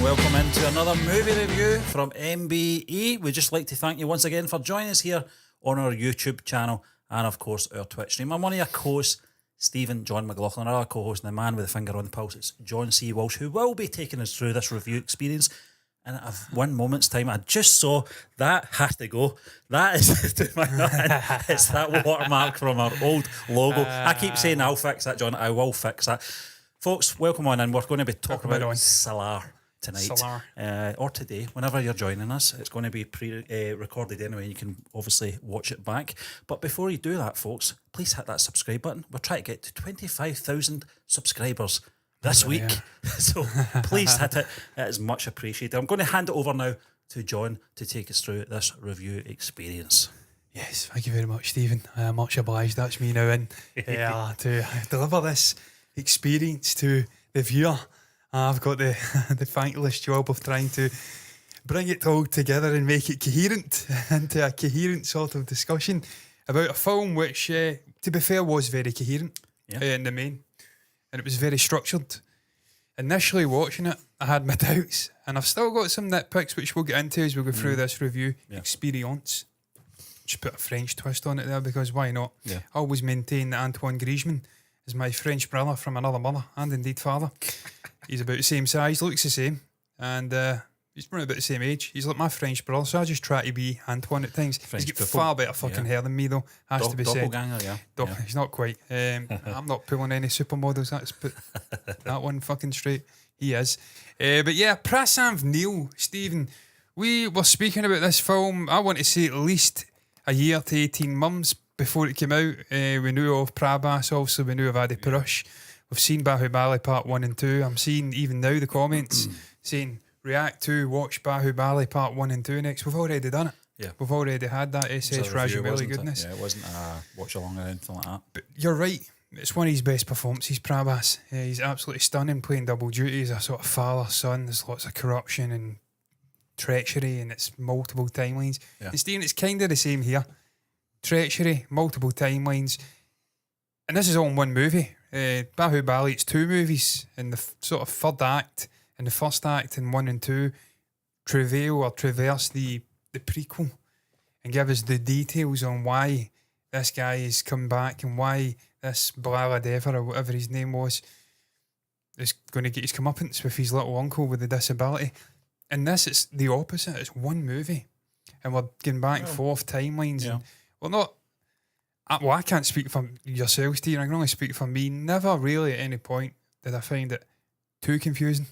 welcome into another movie review from MBE. We'd just like to thank you once again for joining us here on our YouTube channel and, of course, our Twitch stream. I'm one of your co-hosts, Stephen John McLaughlin, our other co-host and the man with the finger on the pulse. It's John C. Walsh, who will be taking us through this review experience. And at 1 moment's time, I just saw that has to go. That is to my mind. It's that watermark from our old logo. I keep saying I'll fix that, John. I will fix that. Folks, welcome on in. We're going to be talking about Salaar tonight. Salaar. Or today, whenever you're joining us. It's going to be pre-recorded anyway. You can obviously watch it back. But before you do that, folks, please hit that subscribe button. We're trying to get to 25,000 subscribers this week. So please hit it. It is much appreciated. I'm going to hand it over now to John to take us through this review experience. Yes, thank you very much, Stephen. Much obliged. That's me now in to deliver this experience to the viewer. I've got the thankless job of trying to bring it all together and make it coherent into a coherent sort of discussion about a film which, to be fair, was very coherent in the main. And it was very structured. Initially watching it, I had my doubts, and I've still got some nitpicks which we'll get into as we go through this review experience. Just put a French twist on it there because why not? I always maintain that Antoine Griezmann is my French brother from another mother and indeed father. He's about the same size, looks the same, and he's around about the same age. He's like my French brother, so I just try to be Antoine at times. He's got far better fucking hair than me, though, has to be said. He's not quite. I'm not pulling any supermodels, let's put that one fucking straight. He is. But yeah, Prasanth Neil, Stephen, we were speaking about this film, I want to say at least a year to 18 months before it came out. We knew of Prabhas, also we knew of Adi Purush. We've seen Bahubali Part 1 and 2. I'm seeing even now the comments saying react to, watch Bahubali Part 1 and 2 next. We've already done it. Yeah. We've already had that SS Rajameli goodness. Yeah, it wasn't a watch along or anything like that. But you're right. It's one of his best performances, Prabhas. He's absolutely stunning playing double duty. He's a sort of father, son. There's lots of corruption and treachery and it's multiple timelines. Yeah. And Stephen, it's kind of the same here. Treachery, multiple timelines. And this is all in one movie. Bahubali, it's two movies. In the sort of third act, in the first act in 1 and 2, travail or traverse the prequel and give us the details on why this guy is come back and why this Baladev or whatever his name was is going to get his comeuppance with his little uncle with the disability. And this, it's the opposite. It's one movie. And we're going back and forth timelines. Yeah. And we're not... Well, I can't speak for yourself, Steve. I can only speak for me. Never really at any point did I find it too confusing.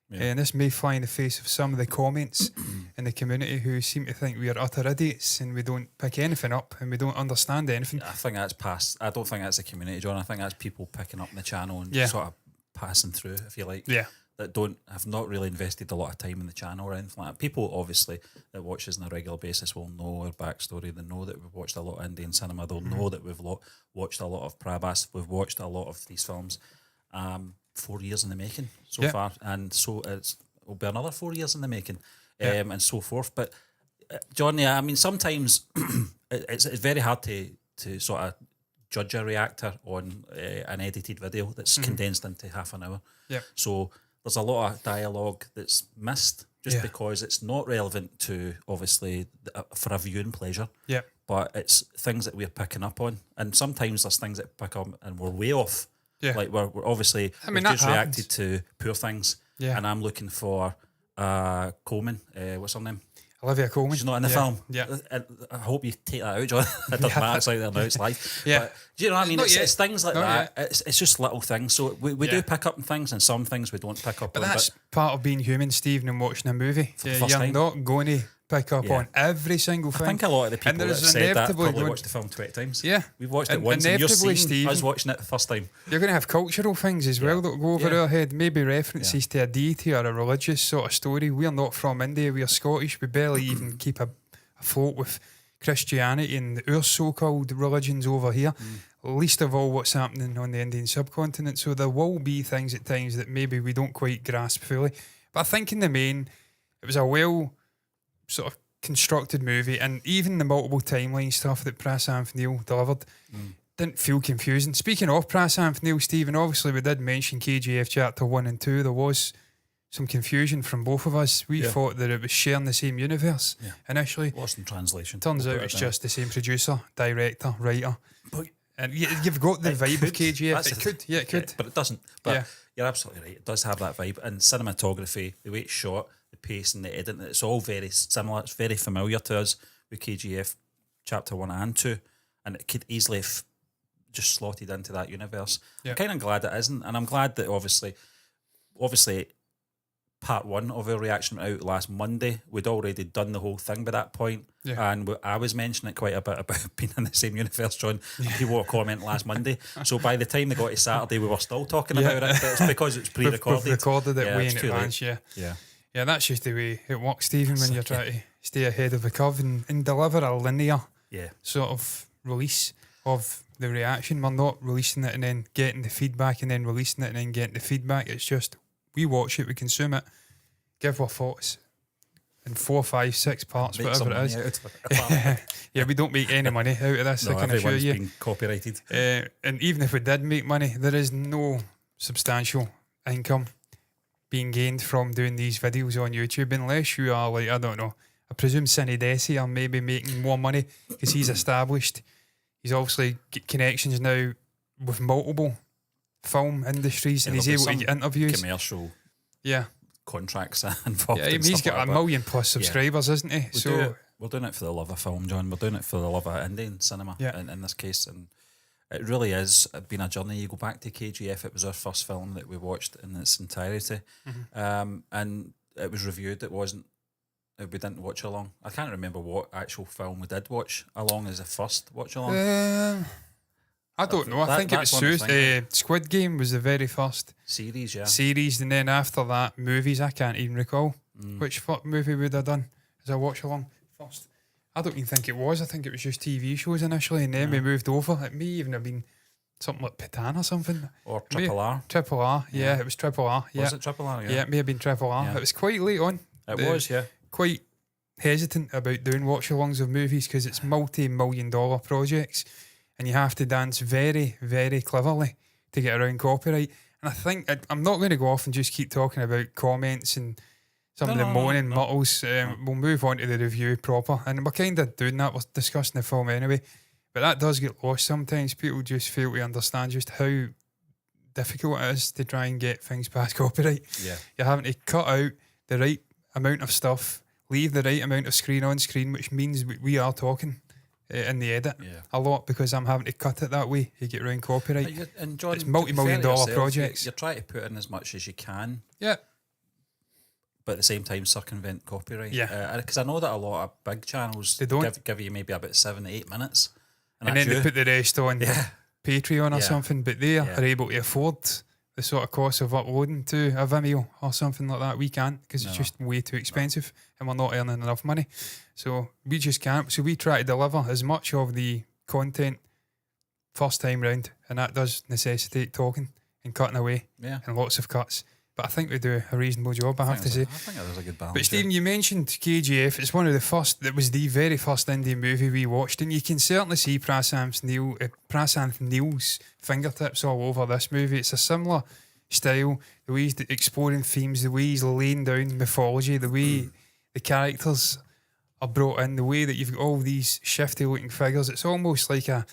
Yeah. And this may fly in the face of some of the comments in the community who seem to think we are utter idiots and we don't pick anything up and we don't understand anything. I think that's past. I don't think that's the community, John. I think that's people picking up the channel and sort of passing through, if you like. Yeah. That have not really invested a lot of time in the channel or anything like that. People obviously that watch us on a regular basis will know our backstory. They know that we've watched a lot of Indian cinema. They'll know that we've watched a lot of Prabhas. We've watched a lot of these films. 4 years in the making so far, and so it'll be another 4 years in the making, and so forth. But John, I mean, sometimes it's very hard to sort of judge a reactor on an edited video that's condensed into half an hour. Yeah. So there's a lot of dialogue that's missed just because it's not relevant to, obviously, for a viewing pleasure. Yeah. But it's things that we're picking up on. And sometimes there's things that pick up and we're way off. Yeah. Like we're obviously, we've just reacted to Poor Things. Yeah. And I'm looking for Coleman. What's her name? Olivia Colman. She's not in the film. Yeah. I hope you take that out, John. It doesn't matter, it's out there now, it's live. But, do you know what I mean? It's things like that. It's just little things. So we do pick up on things and some things we don't pick up on. But that's part of being human, Stephen, and watching a movie. You're not going to pick up on every single thing. I think a lot of the people that said that probably watched the film 20 times. Yeah. We've watched it once and you're seeing us watching it the first time. You're going to have cultural things as well that will go over our head. Maybe references to a deity or a religious sort of story. We're not from India. We're Scottish. We barely even keep afloat with Christianity and our so-called religions over here. Least of all what's happening on the Indian subcontinent. So there will be things at times that maybe we don't quite grasp fully. But I think in the main, it was a well sort of constructed movie, and even the multiple timeline stuff that Prasanth Neil delivered didn't feel confusing. Speaking of Prasanth Neil, Stephen, obviously we did mention KGF Chapter 1 and 2. There was some confusion from both of us. We thought that it was sharing the same universe initially. Lost in translation. Turns out it's just the same producer, director, writer. But, and you've got the vibe of KGF. It could. But it doesn't. But you're absolutely right. It does have that vibe. And cinematography, the way it's shot, the pace and the editing, it's all very similar. It's very familiar to us with KGF Chapter 1 and 2. And it could easily have just slotted into that universe. I'm kind of glad it isn't. And I'm glad that obviously part 1 of our reaction went out last Monday. We'd already done the whole thing by that point. And I was mentioning it quite a bit about being in the same universe, John. And people were commenting last Monday. So by the time they got to Saturday, we were still talking about it. But it's because it's pre-recorded. We've recorded it way in advance, Yeah, that's just the way it works, Stephen, when you're trying to stay ahead of the curve and deliver a linear sort of release of the reaction. We're not releasing it and then getting the feedback and then releasing it and then getting the feedback. It's just we watch it, we consume it, give our thoughts in 4, 5, 6 parts, whatever it is. We don't make any money out of this. No, I can assure you. Been copyrighted. And even if we did make money, there is no substantial income being gained from doing these videos on YouTube unless you are like, I don't know, I presume Cine Desi are maybe making more money because he's established. He's obviously got connections now with multiple film industries and he's able to get interviews. Commercial contracts involved. Yeah, he's got a million plus subscribers, isn't he? We're doing it for the love of film, John. We're doing it for the love of Indian cinema in this case. And it really is been a journey. You go back to KGF, it was our first film that we watched in its entirety. And it was reviewed. We didn't watch along. I can't remember what actual film we did watch along as a first watch along. I don't know. I think it was Squid Game was the very first series, and then after that, movies. I can't even recall which movie we'd have done as a watch along first. I don't even think it was. I think it was just TV shows initially, and then we moved over. It may even have been something like Patan or something. Or Triple R. Triple R, it was Triple R. Was it Triple R? Yeah, it may have been Triple R. It was quite late on. It was, quite hesitant about doing watch-alongs of movies because it's multi-million-dollar projects and you have to dance very, very cleverly to get around copyright. And I think I'm not going to go off and just keep talking about comments and some of the moaning muttles. We'll move on to the review proper, and we're kind of doing that. We're discussing the film anyway, but that does get lost sometimes. People just fail to understand just how difficult it is to try and get things past copyright. You're having to cut out the right amount of stuff, leave the right amount of screen on screen, which means we are talking in the edit a lot because I'm having to cut it that way to get around copyright. And John, it's multi-million-dollar projects. You're trying to put in as much as you can. Yeah. But at the same time, circumvent copyright. Yeah. Because I know that a lot of big channels give you maybe about 7 to 8 minutes. And then they put the rest on Patreon or something, but they are able to afford the sort of cost of uploading to a Vimeo or something like that. We can't because it's just way too expensive and we're not earning enough money. So we just can't. So we try to deliver as much of the content first time round, and that does necessitate talking and cutting away and lots of cuts. But I think we do a reasonable job, I have to say. I think there's a good balance. But Stephen, you mentioned KGF. It's one of the first, it was the very first Indian movie we watched, and you can certainly see Prasanth Neil's fingertips all over this movie. It's a similar style, the way he's exploring themes, the way he's laying down mythology, the way the characters are brought in, the way that you've got all these shifty looking figures. It's almost like an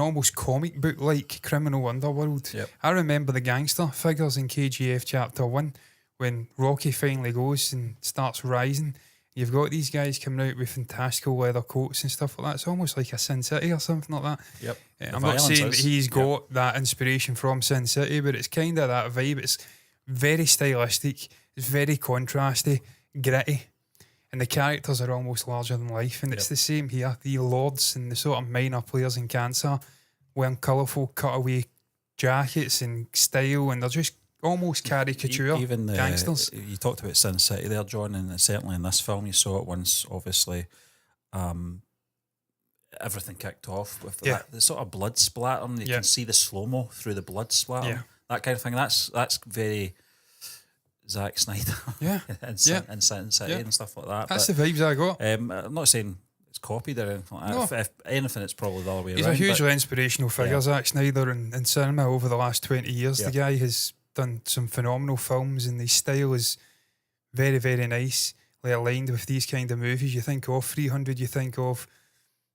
almost comic book like criminal underworld. I remember the gangster figures in KGF Chapter 1 when Rocky finally goes and starts rising. You've got these guys coming out with fantastical leather coats and stuff like that. It's almost like a Sin City or something like that. I'm not saying that he's got that inspiration from Sin City, but it's kind of that vibe. It's very stylistic, it's very contrasty, gritty, and the characters are almost larger than life. And it's the same here. The lords and the sort of minor players in Cancer wearing colourful cutaway jackets and style, and they're just almost caricature even gangsters. You talked about Sin City there, John, and certainly in this film you saw it once, obviously, everything kicked off with the sort of blood splatter, and you can see the slow-mo through the blood splatter, that kind of thing. That's very Zack Snyder and Sin City and stuff like that. That's the vibes I got. I'm not saying it's copied or anything like that. If anything, it's probably the other way around. He's a hugely inspirational figure, Zack Snyder, in cinema over the last 20 years. The guy has done some phenomenal films, and his style is very, very nicely aligned with these kind of movies. You think of 300, you think of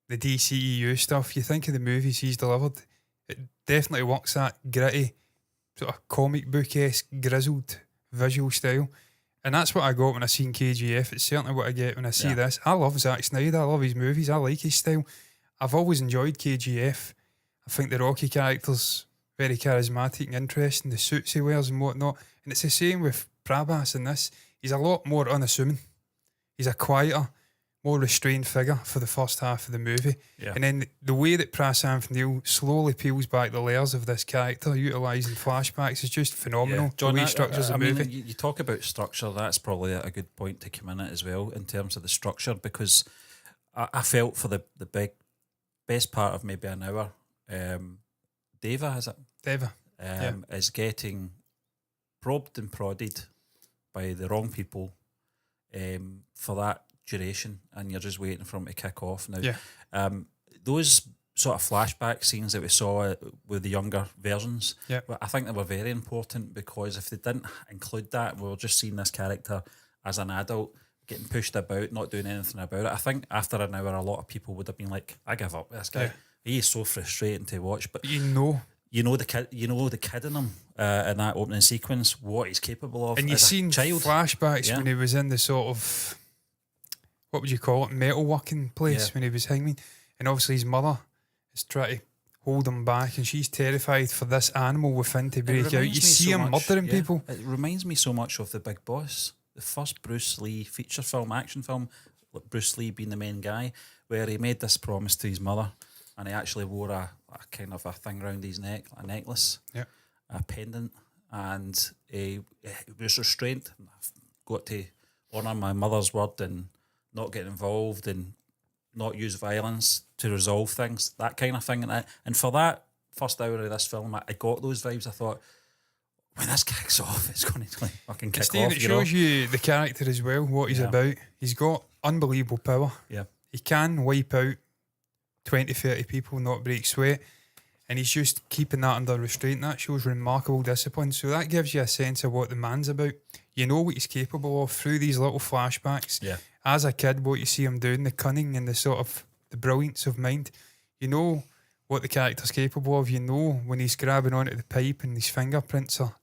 the DCEU stuff, you think of the movies he's delivered. It definitely works that gritty, sort of comic book-esque, grizzled visual style. And that's what I got when I seen KGF. It's certainly what I get when I see this. I love Zack Snyder. I love his movies. I like his style. I've always enjoyed KGF. I think the Rocky character's very charismatic and interesting. The suits he wears and whatnot. And it's the same with Prabhas in this. He's a lot more unassuming. He's a quieter, more restrained figure for the first half of the movie. Yeah. And then the way that Prasanth Neill slowly peels back the layers of this character, utilising flashbacks, is just phenomenal. Yeah. John, the way he structures the movie. You talk about structure, that's probably a good point to come in at as well, in terms of the structure, because I felt for the best part of maybe an hour, Deva, is it? Deva. Is getting probed and prodded by the wrong people for that duration, and you're just waiting for him to kick off now. Those sort of flashback scenes that we saw with the younger versions, I think they were very important, because if they didn't include that, we were just seeing this character as an adult getting pushed about, not doing anything about it. I think after an hour, a lot of people would have been like, I give up this guy. He is so frustrating to watch. But you know the kid in him in that opening sequence, what he's capable of. And you've seen flashbacks when he was in the sort of, what would you call it, metalworking place when he was hanging. And obviously his mother is trying to hold him back, and she's terrified for this animal within to break out. You see him murdering people. It reminds me so much of The Big Boss, the first Bruce Lee feature film, action film, Bruce Lee being the main guy, where he made this promise to his mother, and he actually wore a kind of a thing around his neck, a necklace, a pendant, and he was restrained. I've got to honour my mother's word and not get involved and not use violence to resolve things, that kind of thing. And for that first hour of this film, I got those vibes. I thought, when this kicks off, it's going to fucking kick off. It shows you the character as well, what he's about. He's got unbelievable power. Yeah. He can wipe out 20, 30 people, not break sweat. And he's just keeping that under restraint. That shows remarkable discipline. So that gives you a sense of what the man's about. You know what he's capable of through these little flashbacks. Yeah. As a kid, what you see him doing, the cunning and the sort of the brilliance of mind. You know what the character's capable of. You know when he's grabbing onto the pipe and his fingerprints are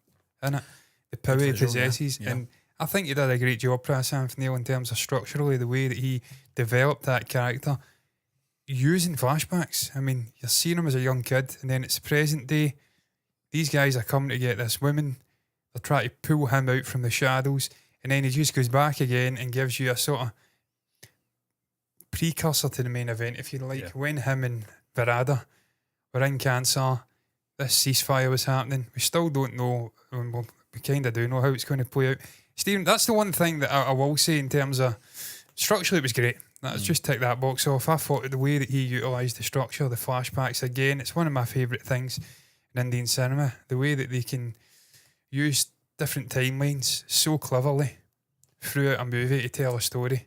in it, the power he possesses. Yeah. And I think he did a great job, Prasanth Neill, in terms of structurally, the way that he developed that character using flashbacks. I mean, you're seeing him as a young kid, and then it's present day. These guys are coming to get this woman. They're trying to pull him out from the shadows, and then he just goes back again and gives you a sort of precursor to the main event, if you like. Yeah. When him and Virada were in cancer, this ceasefire was happening. We still don't know, well, we kind of do know how it's going to play out. Stephen, that's the one thing that I will say in terms of structurally, it was great. Let's just tick that box off. I thought the way that he utilised the structure, the flashbacks, again, it's one of my favourite things in Indian cinema. The way that they can use different timelines so cleverly throughout a movie to tell a story.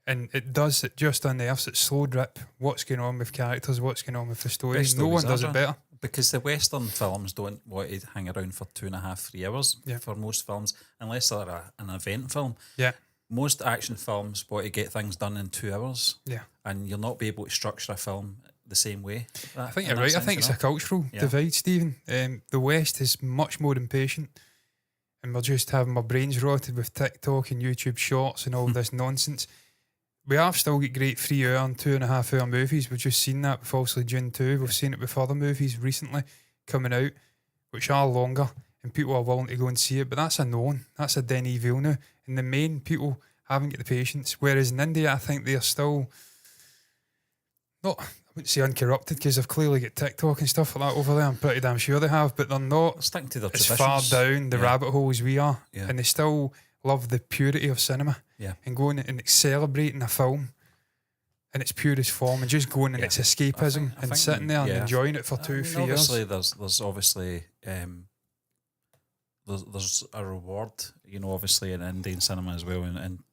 And it does, it just unearths at slow drip what's going on with characters, what's going on with the story. No one does it better. Because the Western films don't want to hang around for 2.5, 3 hours for most films, unless they're an event film. Yeah. Most action films want to get things done in 2 hours. Yeah. And you'll not be able to structure a film the same way. I think you're right. I think it's a cultural divide, Stephen. The West is much more impatient, and we're just having our brains rotted with TikTok and YouTube shorts and all this nonsense. We have still got great 3 hour and 2.5 hour movies. We've just seen that with obviously Dune 2. We've seen it with other movies recently coming out, which are longer, and people are willing to go and see it. But that's a known. That's a Denis Villeneuve. And the main people haven't got the patience. Whereas in India, I think they're still not, I wouldn't say uncorrupted, because they've clearly got TikTok and stuff like that over there. I'm pretty damn sure they have, but they're not sticking to their as traditions. far down the rabbit hole as we are. Yeah. And they still love the purity of cinema. Yeah. And going and celebrating a film in its purest form, and just going in its escapism and sitting there and enjoying it for 2-3 years. There's obviously there's a reward, obviously in Indian cinema as well, and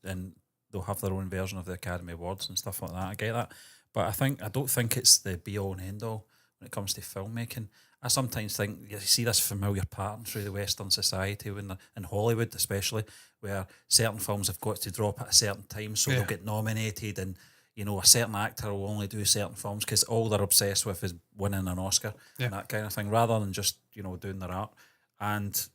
they'll have their own version of the Academy Awards and stuff like that. I get that, but I don't think it's the be all and end all when it comes to filmmaking. I sometimes think you see this familiar pattern through the Western society, when in Hollywood especially, where certain films have got to drop at a certain time so they'll get nominated, and a certain actor will only do certain films because all they're obsessed with is winning an Oscar and that kind of thing, rather than just doing their art. And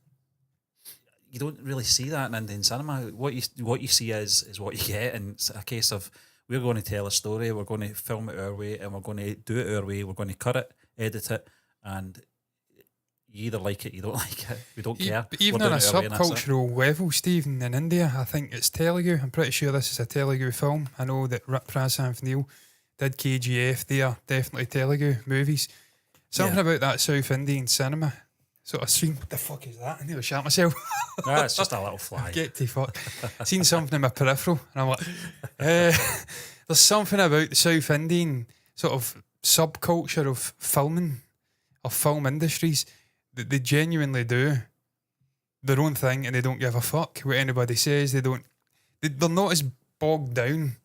you don't really see that in Indian cinema. What you see is what you get, and it's a case of, we're going to tell a story, we're going to film it our way, and we're going to do it our way. We're going to cut it, edit it, and you either like it, you don't like it. We don't care. But even on a subcultural level, Stephen, in India, I think it's Telugu. I'm pretty sure this is a Telugu film. I know that Prasanth Neel did KGF. They are definitely Telugu movies. Something about that South Indian cinema sort of scene. What the fuck is that? I nearly shot myself. Nah, it's just a little fly. Get to fuck. Seen something in my peripheral, and I'm like, there's something about the South Indian sort of subculture of filming, of film industries, that they genuinely do their own thing, and they don't give a fuck what anybody says. They're not as bogged down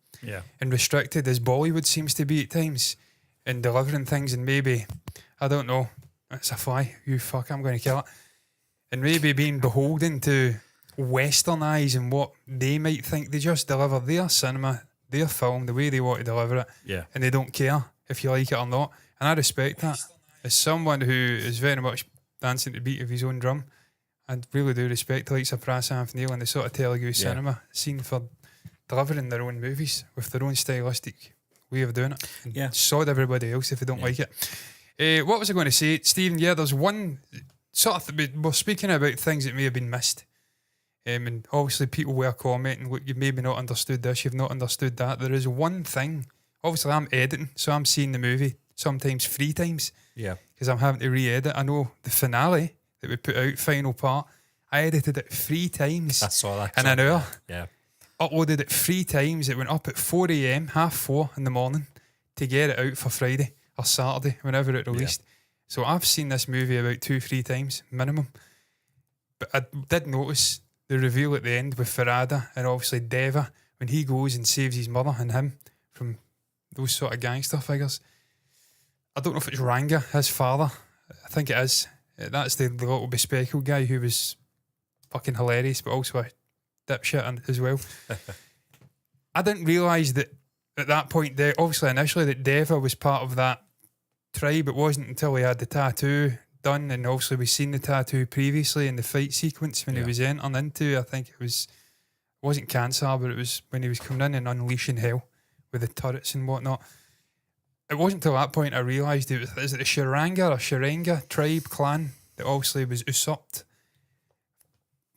and restricted as Bollywood seems to be at times in delivering things, and maybe, I don't know, it's a fly, you fuck, I'm going to kill it. And maybe being beholden to Western eyes and what they might think. They just deliver their cinema, their film, the way they want to deliver it. Yeah. And they don't care if you like it or not. And I respect that. As someone who is very much dancing to the beat of his own drum, I really do respect the likes of Prasanth Neel and the sort of Telugu cinema scene for delivering their own movies with their own stylistic way of doing it. And sod everybody else if they don't like it. What was I going to say, Stephen? Yeah, there's one sort of we're speaking about things that may have been missed, and obviously people were commenting, look, you've maybe not understood this, you've not understood that. There is one thing. Obviously I'm editing, so I'm seeing the movie sometimes 3 times, because I'm having to re-edit. I know the finale that we put out, final part, I edited it 3 times. I saw that in an hour. Uploaded it 3 times. It went up at 4 a.m, 3:30 in the morning, to get it out for Friday or Saturday, whenever it released. So I've seen this movie about 2-3 times minimum. But I did notice the reveal at the end with Farada and obviously Deva, when he goes and saves his mother and him from those sort of gangster figures. I don't know if it's Ranga, his father. I think it is. That's the little bespectacled guy who was fucking hilarious, but also a dipshit as well. I didn't realise that at that point, obviously initially, that Deva was part of that tribe. It wasn't until he had the tattoo done, and obviously we've seen the tattoo previously in the fight sequence when he was entering into, I think it wasn't Cancer, but it was when he was coming in and unleashing hell with the turrets and whatnot. It wasn't until that point I realised is it the Sharenga tribe clan that obviously was usurped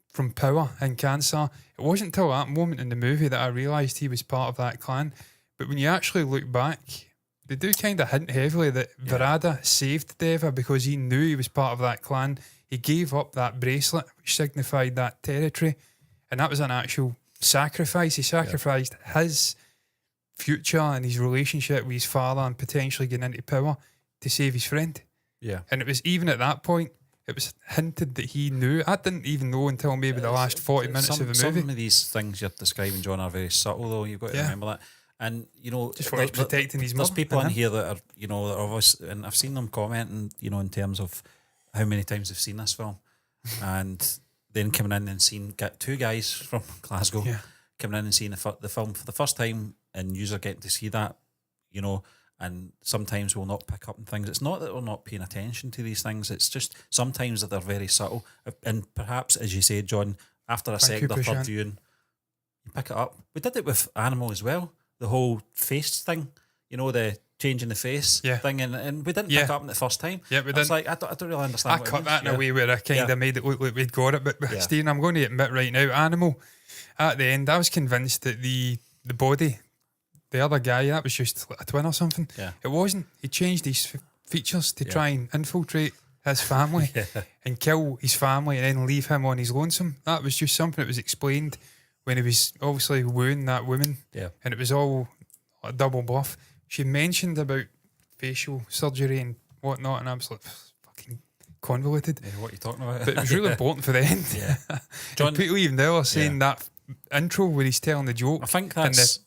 from power in Cancer. It wasn't until that moment in the movie that I realised he was part of that clan. But when you actually look back, they do kind of hint heavily that Varada saved Deva because he knew he was part of that clan. He gave up that bracelet, which signified that territory, and that was an actual sacrifice. He sacrificed his future and his relationship with his father and potentially getting into power to save his friend. Yeah. And it was even at that point, it was hinted that he knew. I didn't even know until maybe the last 40 minutes of the movie. Some of these things you're describing, John, are very subtle, though. You've got to remember that. And, just for protecting his mum. There's people in here that are, that are obviously, and I've seen them commenting, in terms of how many times they've seen this film. And then coming in and get 2 guys from Glasgow coming in and seeing the film for the first time, and you're getting to see that, and sometimes we'll not pick up on things. It's not that we're not paying attention to these things, it's just sometimes that they're very subtle. And perhaps, as you said, John, after a second or third viewing, you pick it up. We did it with Animal as well. The whole face thing, the changing the face thing, and we didn't pick up on it the first time. Yeah, we didn't. I don't really understand. I cut that in a way where I kind of made it look like we'd got it. But Stephen, I'm going to admit right now, Animal, at the end, I was convinced that the body, the other guy, that was just a twin or something. Yeah. It wasn't. He changed his features to try and infiltrate his family and kill his family and then leave him on his lonesome. That was just something that was explained when he was obviously wooing that woman, and it was all a double bluff. She mentioned about facial surgery and whatnot, and I was like, fucking convoluted. Yeah, what are you talking about? But it was really important for the end. Yeah. John, people even now are saying that intro where he's telling the joke. I think that's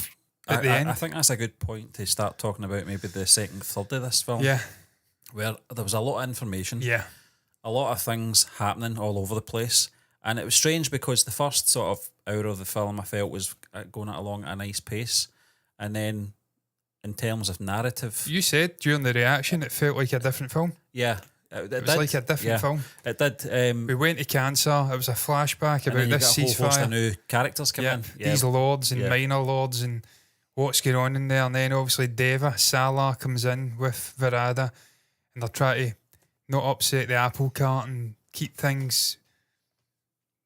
at the end. I think that's a good point to start talking about maybe the second third of this film. Yeah. where there was a lot of information. Yeah. A lot of things happening all over the place. And it was strange because the first sort of hour of the film I felt was going along at a nice pace. And then in terms of narrative... You said during the reaction it felt like a different film. Yeah. It was like a different film. It did. We went to cancer. It was a flashback about this ceasefire. A whole host of new characters come in. Yeah. These lords and minor lords and what's going on in there. And then obviously Salaar comes in with Virada and they're trying to not upset the apple cart and keep things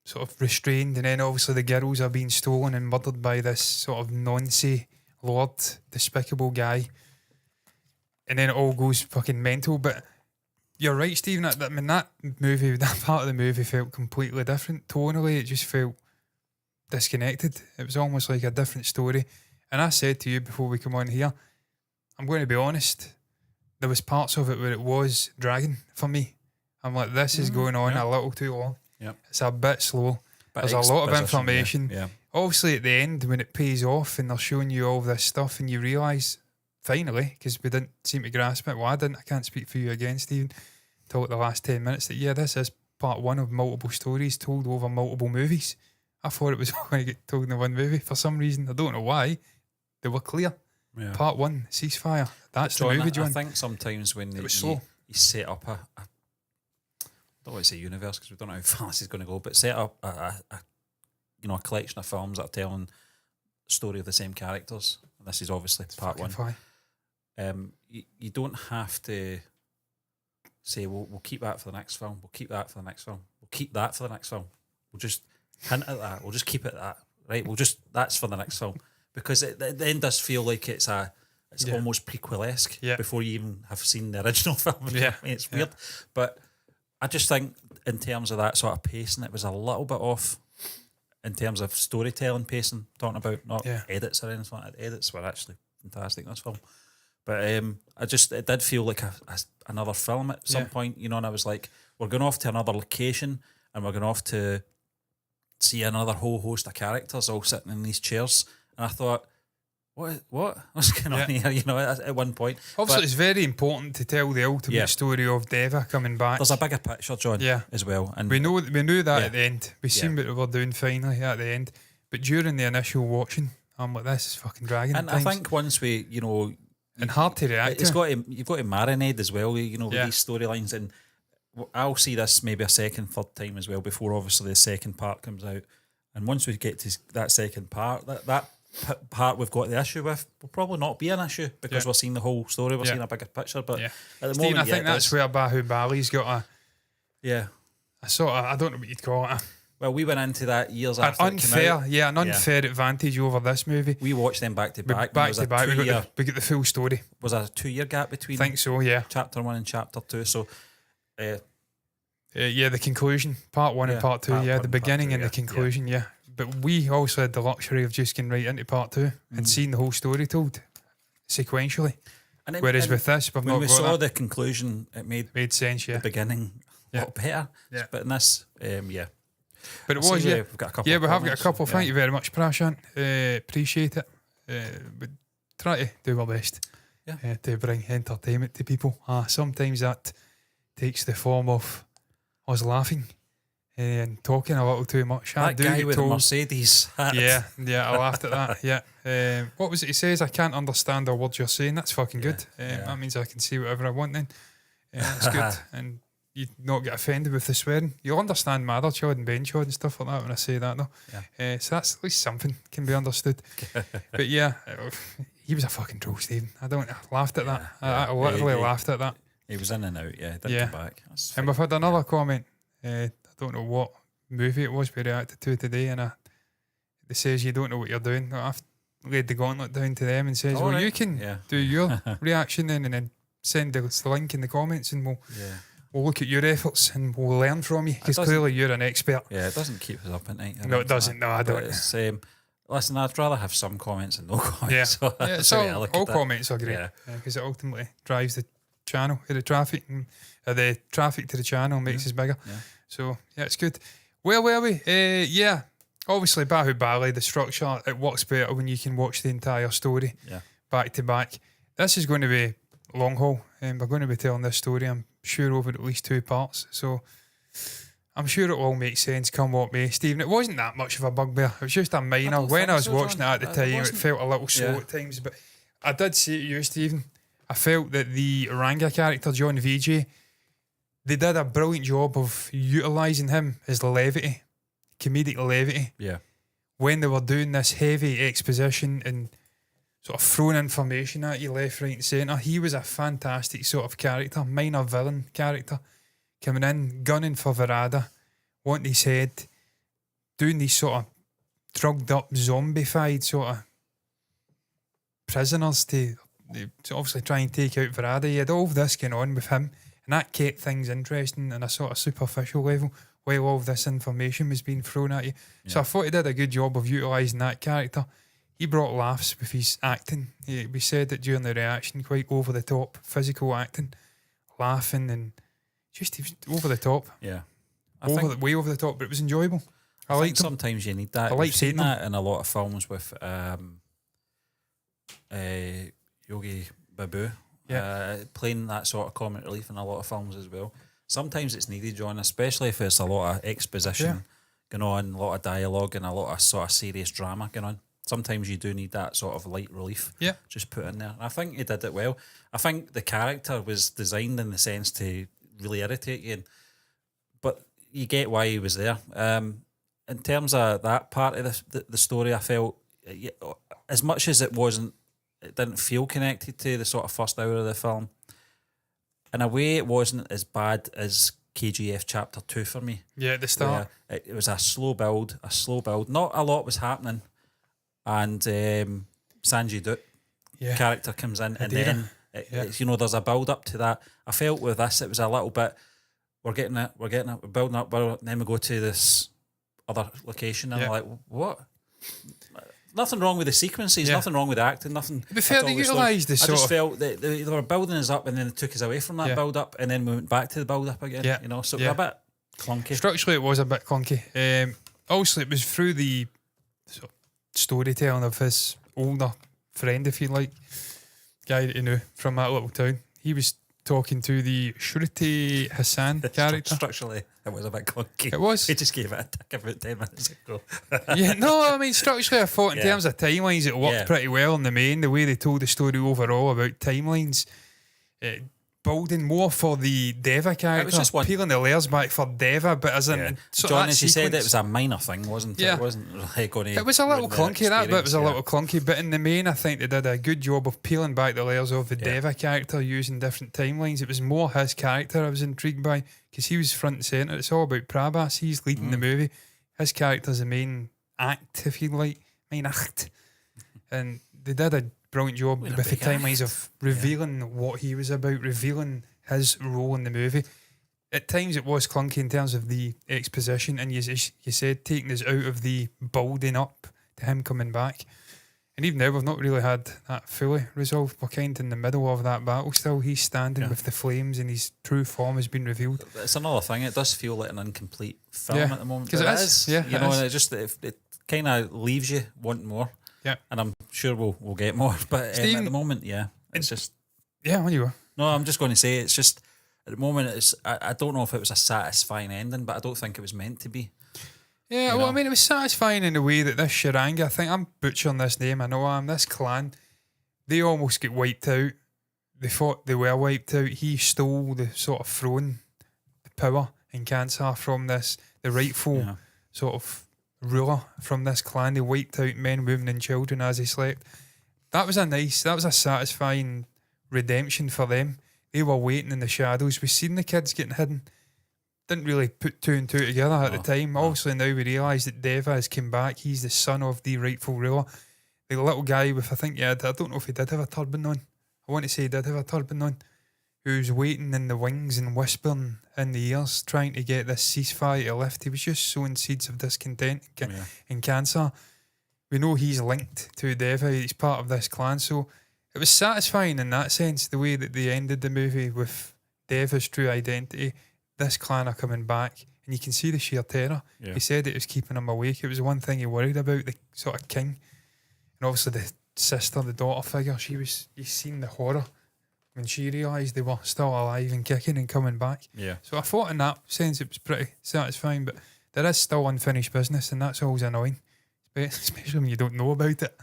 sort of restrained. And then obviously the girls are being stolen and murdered by this sort of noncy lord, despicable guy. And then it all goes fucking mental. But you're right, Stephen. That movie, that part of the movie felt completely different. Tonally, it just felt disconnected. It was almost like a different story. And I said to you before we come on here, I'm going to be honest, there was parts of it where it was dragging for me. I'm like, this is going on a little too long. Yep. It's a bit slow. There's a lot of information. Yeah. Obviously, at the end, when it pays off and they're showing you all this stuff and you realise, finally, because we didn't seem to grasp it, well, I didn't, I can't speak for you again, Stephen, until the last 10 minutes, that this is part one of multiple stories told over multiple movies. I thought it was all going to get told in one movie. For some reason, I don't know why, they were clear. Yeah. Part one, ceasefire. That's John, the movie, John. I think sometimes when you set up I don't want to say universe because we don't know how far this is going to go, but set up a collection of films that are telling the story of the same characters. And this is obviously part one. You don't have to say, well, we'll keep that for the next film. We'll keep that for the next film. We'll keep that for the next film. We'll just hint at that. We'll just keep it at that. Right? That's for the next film. Because it then does feel like it's almost prequel-esque before you even have seen the original film. Yeah. I mean, it's weird. But I just think in terms of that sort of pacing, it was a little bit off in terms of storytelling pacing, talking about not edits or anything like that. The edits were actually fantastic in this film. But it did feel like another film at some point, and I was like, we're going off to another location and we're going off to see another whole host of characters all sitting in these chairs. And I thought, what's going on here? At one point. Obviously, it's very important to tell the ultimate story of Deva coming back. There's a bigger picture, John, as well. And we knew that at the end. We seen what we were doing finally at the end. But during the initial watching, I'm like, this is fucking dragging. And I think once we, and hard to react you've got to marinate as well, with these storylines. And I'll see this maybe a second, third time as well before obviously the second part comes out. And once we get to that second part, that part we've got the issue with will probably not be an issue because we're seeing the whole story, we're seeing a bigger picture. But at the Stephen, moment, I think that's where Bahubali's got a sort of, I don't know what you'd call it. Well, we went into that years an after unfair, it came out. an unfair advantage over this movie. We watched them back to back. Back to back, we get the full story. Was there a 2-year gap between? I think so, yeah. Chapter 1 and Chapter 2. So, the conclusion, part 1 and part 2. The beginning and the conclusion. Yeah. But we also had the luxury of just getting right into part 2 and seeing the whole story told sequentially. Whereas with this, we've when not we got saw that. The conclusion, it made sense. The beginning a lot better. Yeah. But in this, But it was, we've got a couple. Yeah, we have got a couple. Thank you very much, Prashant. Appreciate it. We try to do our best to bring entertainment to people. Sometimes that takes the form of us laughing and talking a little too much. That guy with the Mercedes hat. Yeah, I laughed at that. Yeah. What was it he says? I can't understand the words you're saying. That's fucking good. That means I can see whatever I want then. That's good. And you not get offended with the swearing. You'll understand my other chod and Ben chod and stuff like that when I say that though. So that's at least something can be understood. But he was a fucking troll, Stephen. I laughed at that. I literally laughed at that. He was in and out, didn't come back. And we've had another comment. I don't know what movie it was we reacted to today, and it says you don't know what you're doing. I've laid the gauntlet down to them and says, you can do your reaction then, and then send the link in the comments, and we'll look at your efforts and we'll learn from you, because clearly you're an expert. Yeah, it doesn't keep us up at night. No, it doesn't. No, I don't. Listen, I'd rather have some comments than no comments. All comments are great, because it ultimately drives the channel, the traffic, and the traffic to the channel makes us bigger. So it's good. Where were we? Obviously Bahubali, the structure, it works better when you can watch the entire story back to back. This is going to be long haul. We're going to be telling this story, I'm sure, over at least 2 parts. So I'm sure it will all make sense come what may. Stephen, it wasn't that much of a bugbear. It was just a minor. When I was watching it at the time, it felt a little slow at times. But I did say to you, Stephen, I felt that the Ranga character, John VJ, they did a brilliant job of utilising him as levity, comedic levity. Yeah. When they were doing this heavy exposition and sort of throwing information at you left, right and centre, he was a fantastic sort of character, minor villain character, coming in, gunning for Verada, wanting his head, doing these sort of drugged up, zombified sort of prisoners to obviously try and take out Verada. He had all of this going on with him, and that kept things interesting on a sort of superficial level while all of this information was being thrown at you. So I thought he did a good job of utilising that character. He brought laughs with his acting. We said that during the reaction, quite over the top physical acting, laughing, and just he was over the top. Yeah, way over the top, but it was enjoyable. I think sometimes you need that. I've seen that in a lot of films with Yogi Babu. Playing that sort of comic relief in a lot of films as well. Sometimes it's needed, John, especially if it's a lot of exposition going on, a lot of dialogue, and a lot of sort of serious drama going on. Sometimes you do need that sort of light relief just put in there. And I think he did it well. I think the character was designed in the sense to really irritate you, but you get why he was there. In terms of that part of the story, I felt, as much as it didn't feel connected to the sort of first hour of the film, in a way it wasn't as bad as KGF Chapter 2 for me. Yeah, at the start. It was a slow build. Not a lot was happening. And Sanjay Dutt character comes in, and then there's a build up to that. I felt with this it was a little bit, we're getting it, we're building up, and then we go to this other location, and I'm like, what? Nothing wrong with the sequences, nothing wrong with the acting, nothing. To be fair, they utilised the sort of... I just felt that they were building us up, and then they took us away from that build up, and then we went back to the build up again. So it was a bit clunky. Structurally, it was a bit clunky. Also, it was through the sort of storytelling of his older friend, if you like, guy that you knew from that little town. He was talking to the Shruti Hassan character. Structurally, it was a bit clunky. It was. He just gave it a tick about 10 minutes ago. Structurally, I thought in terms of timelines, it worked pretty well in the main. The way they told the story overall about timelines, building more for the Deva character, peeling the layers back for Deva, but as in John, as you said, it was a minor thing, wasn't it? It wasn't really going to. It was a little clunky. That bit was a little clunky, but in the main, I think they did a good job of peeling back the layers of the Deva character using different timelines. It was more his character I was intrigued by, because he was front and centre. It's all about Prabhas. He's leading the movie. His character's the main act, if you like, main act, and they did a brilliant job with the timelines of revealing what he was about, revealing his role in the movie. At times it was clunky in terms of the exposition, and you said taking us out of the building up to him coming back. And even now we've not really had that fully resolved. We're kind of in the middle of that battle still. He's standing with the flames and his true form has been revealed. It's another thing, it does feel like an incomplete film at the moment. Because it is. And it kind of leaves you wanting more. Yeah, and I'm sure we'll get more, but Stephen, at the moment, it's just when you were. No, I'm just going to say it's just at the moment it's. I don't know if it was a satisfying ending, but I don't think it was meant to be. Yeah, well, I mean, it was satisfying in the way that this Sharanga, I think I'm butchering this name, I know this clan, they almost get wiped out. They thought they were wiped out. He stole the sort of throne, the power in Kansar from the rightful sort of ruler from this clan. They wiped out men, women and children as they slept. That was a satisfying redemption for them. They were waiting in the shadows. We've seen the kids getting hidden. Didn't really put two and two together at the time. Obviously now we realise that Deva has come back. He's the son of the rightful ruler. The little guy with, I don't know if he did have a turban on. I want to say he did have a turban on. Who's waiting in the wings and whispering in the ears, trying to get this ceasefire to lift. He was just sowing seeds of discontent and cancer. We know he's linked to Deva. He's part of this clan. So it was satisfying in that sense, the way that they ended the movie with Deva's true identity. This clan are coming back, and you can see the sheer terror. He said it was keeping him awake. It was one thing he worried about, the sort of king. And obviously the sister, the daughter figure, you've seen the horror when she realised they were still alive and kicking and coming back. Yeah. So I thought in that sense it was pretty satisfying, but there is still unfinished business, and that's always annoying, especially when you don't know about it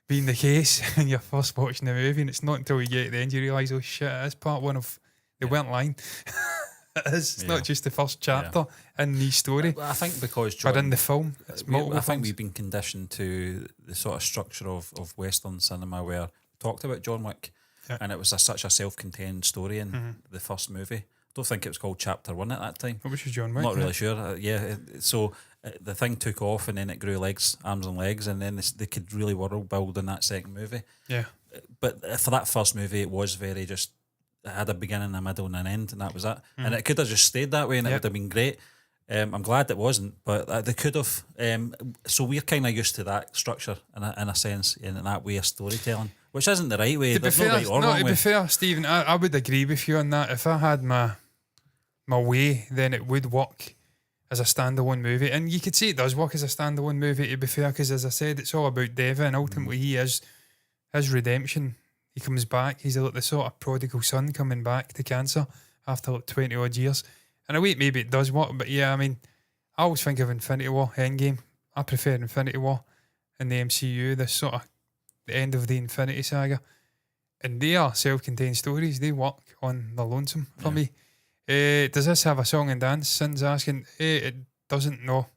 being the case and you're first watching the movie, and it's not until you get to the end you realise, oh shit, it is part one of, they weren't lying. It is. It's not just the first chapter in the story. I think because John, but in the film, it's multiple I think films. we've been conditioned to the sort of structure of Western cinema where we talked about John Wick, and it was such a self-contained story in the first movie. I don't think it was called Chapter 1 at that time. What was John Wick? Not really sure. So the thing took off, and then it grew arms and legs, and then they could really world build in that second movie. Yeah. But for that first movie, it was very just, it had a beginning, a middle, and an end, and that was it. And it could have just stayed that way, and it would have been great. I'm glad it wasn't, but they could have. So we're kind of used to that structure in a sense, in that way of storytelling, which isn't the right way. There's no right or wrong way. To be fair, Stephen, I would agree with you on that. If I had my way, then it would work as a standalone movie, and you could say it does work as a standalone movie. To be fair, because as I said, it's all about Deva, and ultimately he is his redemption. He comes back. He's like the sort of prodigal son coming back to cancer after like 20 odd years. In a way, maybe it does work, but yeah, I mean, I always think of Infinity War, Endgame. I prefer Infinity War in the MCU, this sort of the end of the Infinity Saga. And they are self-contained stories. They work on the lonesome for me. Does this have a song and dance? Sin's asking. It doesn't, no.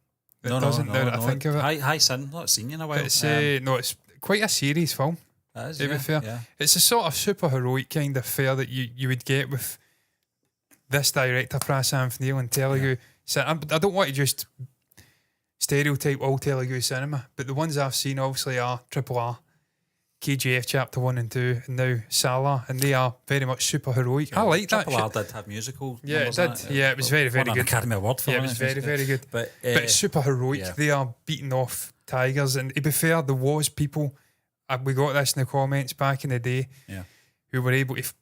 It doesn't, now that I think of it. Hi, Sin. Not seen you in a while. It's, no, it's quite a serious film. That is, to be fair. Yeah. It's a sort of super-heroic kind of fare that you would get with this director, Prasanth Neel, in Telugu. So I don't want to just stereotype all Telugu cinema, but the ones I've seen obviously are Triple R, KGF Chapter 1 and 2, and now Salaar, and they are very much super-heroic. Yeah, I like that Triple R did have musical. Yeah, it did. Yeah, it was very, very good. Academy Award for it was very, very good. But it's super-heroic. Yeah. They are beating off tigers, and to be fair, there was people, we got this in the comments back in the day, who were able to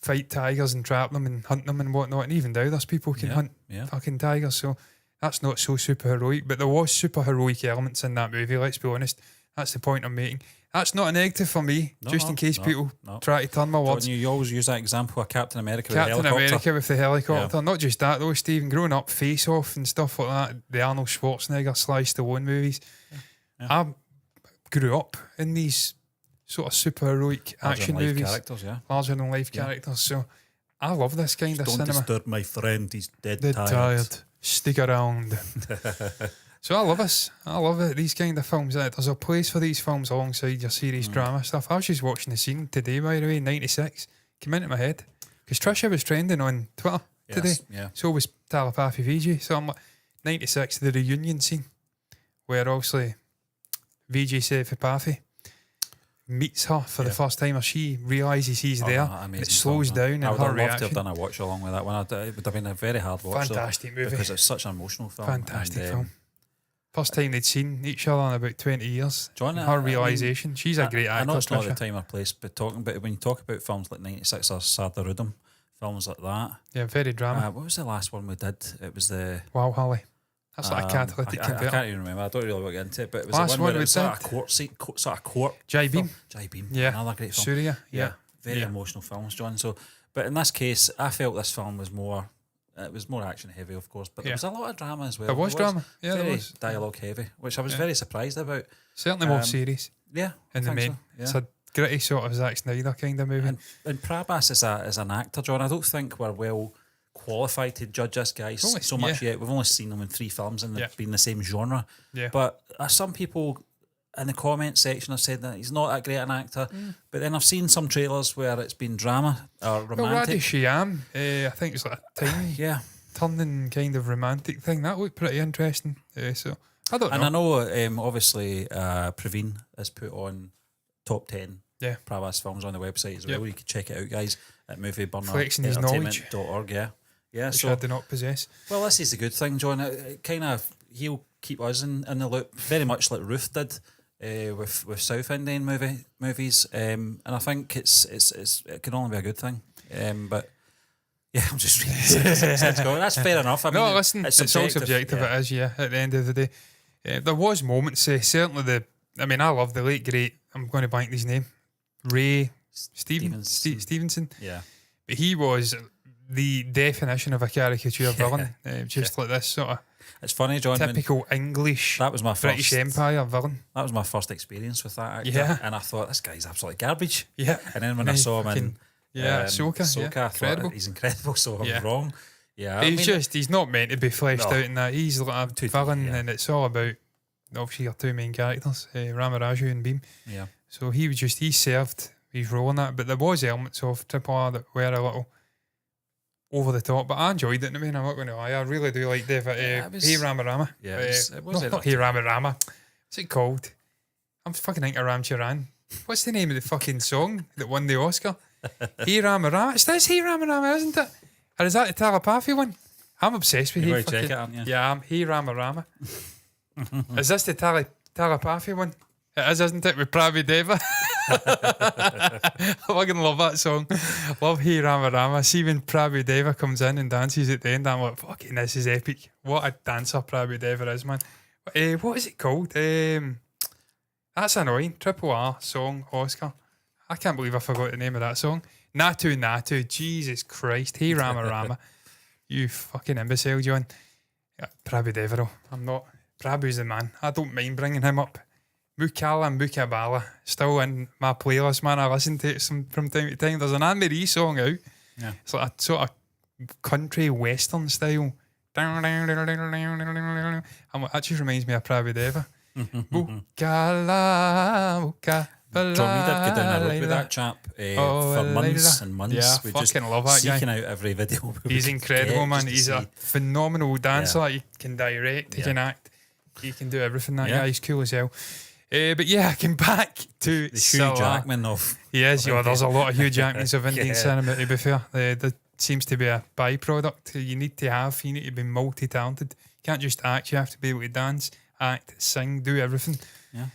fight tigers and trap them and hunt them and whatnot, and even now there's people who can hunt fucking tigers, so that's not so super heroic, but there was super heroic elements in that movie, let's be honest. That's the point I'm making. That's not a negative for me, in case people try to turn my words. You always use that example of Captain America with the helicopter. Not just that though, Stephen, growing up, Face Off and stuff like that, the Arnold Schwarzenegger, Sly Stallone movies. I grew up in these sort of super heroic action movies, larger than life characters. So I love this kind of cinema. Don't disturb my friend; he's dead tired. Stick around. So I love this. I love it. These kind of films. There's a place for these films alongside your serious drama stuff. I was just watching the scene today, by the way. 96 came into my head because Trisha was trending on Twitter today. Yeah. So was Telepathy VJ. So I'm like 96, the reunion scene where obviously VJ Sethipathi meets her for the first time, or she realises he's there. It slows down in her reaction. I would love to have done a watch along with that one. It would have been a very hard watch. Fantastic movie. Because it's such an emotional film. Fantastic film. First time they'd seen each other in about 20 years. John, her realisation. She's a great actor. I know it's not the time or place, but when you talk about films like 96 or Sardarudam, films like that. Yeah, very drama. What was the last one we did? It was the... Wow, Holly. That's like a catalytic converter. I can't even remember. I don't really want to get into it, but it was last the one where it was sort of a court. Jai Beam. Yeah. Another great film. Surya. Yeah. Very emotional films, John. So, but in this case, I felt this film was more... It was more action heavy, of course, but there was a lot of drama as well. There was drama. Yeah, there was. Dialogue heavy, which I was very surprised about. Certainly more serious. Yeah. In the main. So, yeah. It's a gritty sort of Zack Snyder kind of movie. And Prabhas as an actor, John, I don't think we're well qualified to judge this guy so much yet. We've only seen him in 3 films and they've been the same genre. Yeah. But some people in the comment section have said that he's not that great an actor, but then I've seen some trailers where it's been drama or romantic. Well, Radhi Shyam, I think it's like a time turning kind of romantic thing. That looked pretty interesting. So I don't know. And I know obviously Praveen has put on top 10 Prabhas films on the website as well. You can check it out, guys, at movieburnerentertainment.org. Yeah, which so I do not possess. Well, this is a good thing, John. It kind of, he'll keep us in the loop, very much like Ruth did with South Indian movies, and I think it can only be a good thing. But yeah, I'm just reading. That's fair enough. I mean, listen, it's all subjective. It is, at the end of the day. There was moments, certainly I love the late great, I'm going to blank his name, Ray Stevenson. Yeah. But he was the definition of a caricature villain. Just like this sort of it's funny, John. Typical English that was my British Empire villain. That was my first experience with that actor. Yeah. And I thought, this guy's absolutely garbage. Yeah. And then when I saw him in Ahsoka, I thought he's incredible, so I was wrong. Yeah. He's not meant to be fleshed out in that. He's like a villain, and it's all about obviously your two main characters, Ramaraju and Beam. Yeah. So he served his role in that, but there was elements of Triple R that were a little over the top, but I enjoyed it. I mean, I'm not going to lie, I really do like David. Hey Rama. Yeah, it was not Hey Rama. What's it called? I'm fucking thinking Ram Charan. What's the name of the fucking song that won the Oscar? Hey Rama. It's this Hey Rama, isn't it? Or is that the telepathy one? I'm obsessed with you. Check it, aren't you? Yeah, I'm Hey Rama. Is this the telepathy one? It is, isn't it? With Pravi Deva. I fucking love that song. Love Hey Rama. See when Pravi Deva comes in and dances at the end, I'm like, fucking, this is epic. What a dancer Pravi Deva is, man. What is it called? That's annoying. Triple R song, Oscar. I can't believe I forgot the name of that song. Natu. Jesus Christ. Hey Rama. You fucking imbecile, John. Yeah, Pravi Deva, I'm not. Prabhu's the man. I don't mind bringing him up. Mukala and Mukabala still in my playlist, man. I listen to it from time to time. There's an Anne Marie song out. Yeah. It's like a sort of country western style. That just reminds me of Pravi Deva. Mukala. Tom, we did go down a road with that chap for months and months. Yeah, we fucking just love that guy. seeking out every video. He's incredible, man. He's a phenomenal dancer. He can direct, he can act, he can do everything. That guy, he's cool as hell. But yeah, I came back to the Hugh Jackman of. He is, there's a lot of Hugh Jackmans of Indian cinema, to be fair. That seems to be a byproduct you need to be multi-talented. You can't just act, you have to be able to dance, act, sing, do everything. Yeah.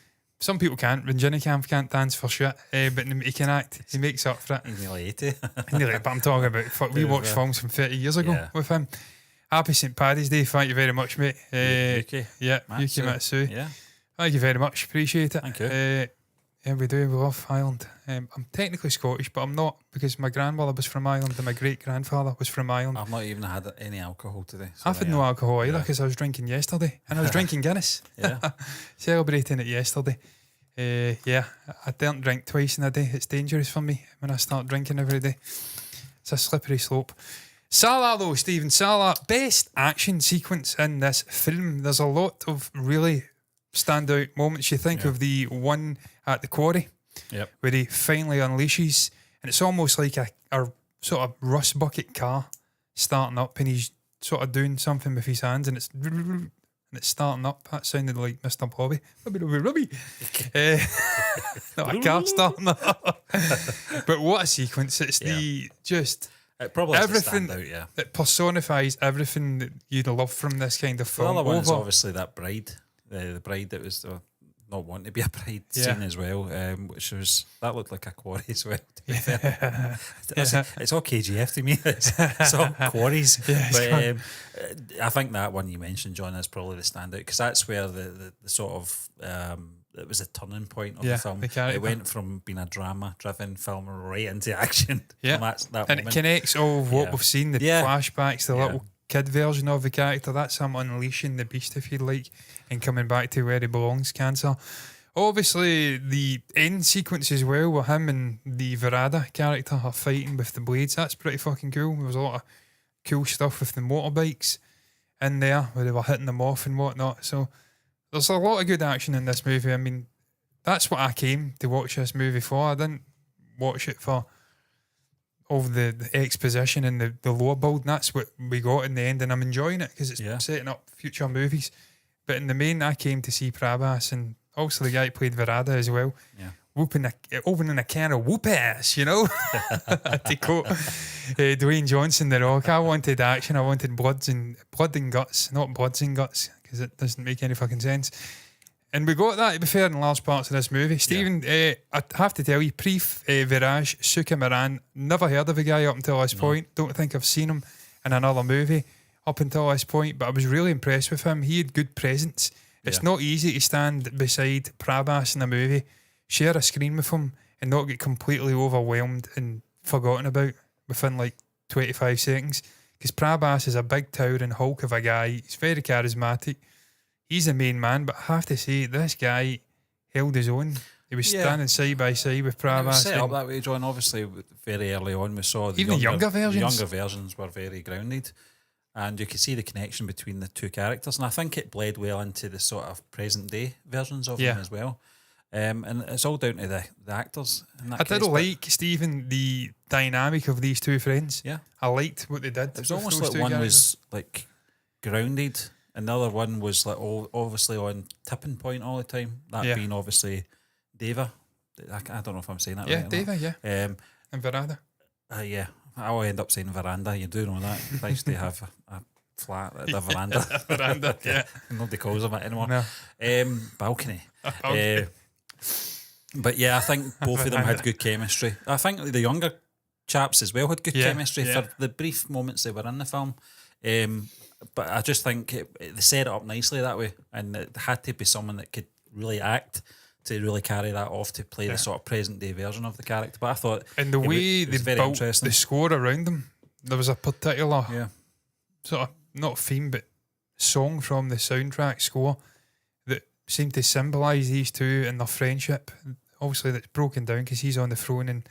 Some people can't. Ranjini can't dance for shit, but he can act. He makes up for it. He's nearly 80. But I'm talking about, we watched films from 30 years ago with him. Happy St. Paddy's Day. Thank you very much, mate. Yuki. Yeah, Yuki Matsui. Yeah. Thank you very much. Appreciate it. Thank you. Yeah, we do. We love Ireland. I'm technically Scottish, but I'm not, because my grandmother was from Ireland and my great-grandfather was from Ireland. I've not even had any alcohol today. So I've had no alcohol either, because I was drinking yesterday. And I was drinking Guinness. Celebrating it yesterday. I don't drink twice in a day. It's dangerous for me when I start drinking every day. It's a slippery slope. Salaar though, Stephen. Salaar, best action sequence in this film. There's a lot of really standout moments. You think of the one at the quarry where he finally unleashes, and it's almost like a sort of rust bucket car starting up, and he's sort of doing something with his hands, and it's starting up. That sounded like Mr. Bobby. Rubby. Not a car starting up. But what a sequence. It's it probably everything that personifies everything that you'd love from this kind of film. The other one is obviously that bride. The bride that was not wanting to be a bride scene as well, which was, that looked like a quarry as well, to be fair. It's all KGF to me. It's all quarries. But I think that one you mentioned, John, is probably the standout, because that's where the sort of it was a turning point of the film. It went from being a drama-driven film right into action. Yeah, that and moment. It connects all of what we've seen, the flashbacks, the little kid version of the character. That's him unleashing the beast, if you like, and coming back to where he belongs, Cancer. Obviously, the end sequence as well, with him and the Verada character are fighting with the blades. That's pretty fucking cool. There was a lot of cool stuff with the motorbikes in there, where they were hitting them off and whatnot. So there's a lot of good action in this movie. I mean, that's what I came to watch this movie for. I didn't watch it for all the exposition and the lore build, and that's what we got in the end, and I'm enjoying it because it's setting up future movies. But in the main, I came to see Prabhas, and also the guy who played Verada as well, opening a can of whoop ass, you know, to quote Dwayne Johnson, The Rock. I wanted action. I wanted blood and guts, not bloods and guts, because it doesn't make any fucking sense. And we got that, to be fair, in large parts of this movie. Stephen, I have to tell you, Viraj Sukamaran, never heard of the guy up until this point. Don't think I've seen him in another movie up until this point, but I was really impressed with him. He had good presence. It's not easy to stand beside Prabhas in a movie, share a screen with him, and not get completely overwhelmed and forgotten about within like 25 seconds. Because Prabhas is a big towering hulk of a guy. He's very charismatic. He's the main man, but I have to say, this guy held his own. He was standing side by side with Prabhas. It was set up that way, John. Obviously, very early on, we saw the younger versions. The younger versions were very grounded, and you could see the connection between the two characters. And I think it bled well into the sort of present day versions of them as well. And it's all down to the actors. I did like, Stephen, the dynamic of these two friends. Yeah, I liked what they did. It was almost like one was like grounded, and the other one was like obviously on tipping point all the time. That being obviously Deva. I don't know if I'm saying that right. Yeah, Deva, yeah. And Veranda. Yeah, I always end up saying veranda. You do know that. I used to have a flat at the veranda. Veranda, yeah. Nobody calls them it anymore. No. Balcony. But yeah, I think both of them had good chemistry. I think the younger chaps as well had good chemistry for the brief moments they were in the film. But I just think they set it up nicely that way, and it had to be someone that could really act to really carry that off to play the sort of present day version of the character. But I thought, and the way they built the score around them, there was a particular sort of not theme but song from the soundtrack score that seemed to symbolise these two and their friendship. Obviously, that's broken down because he's on the throne and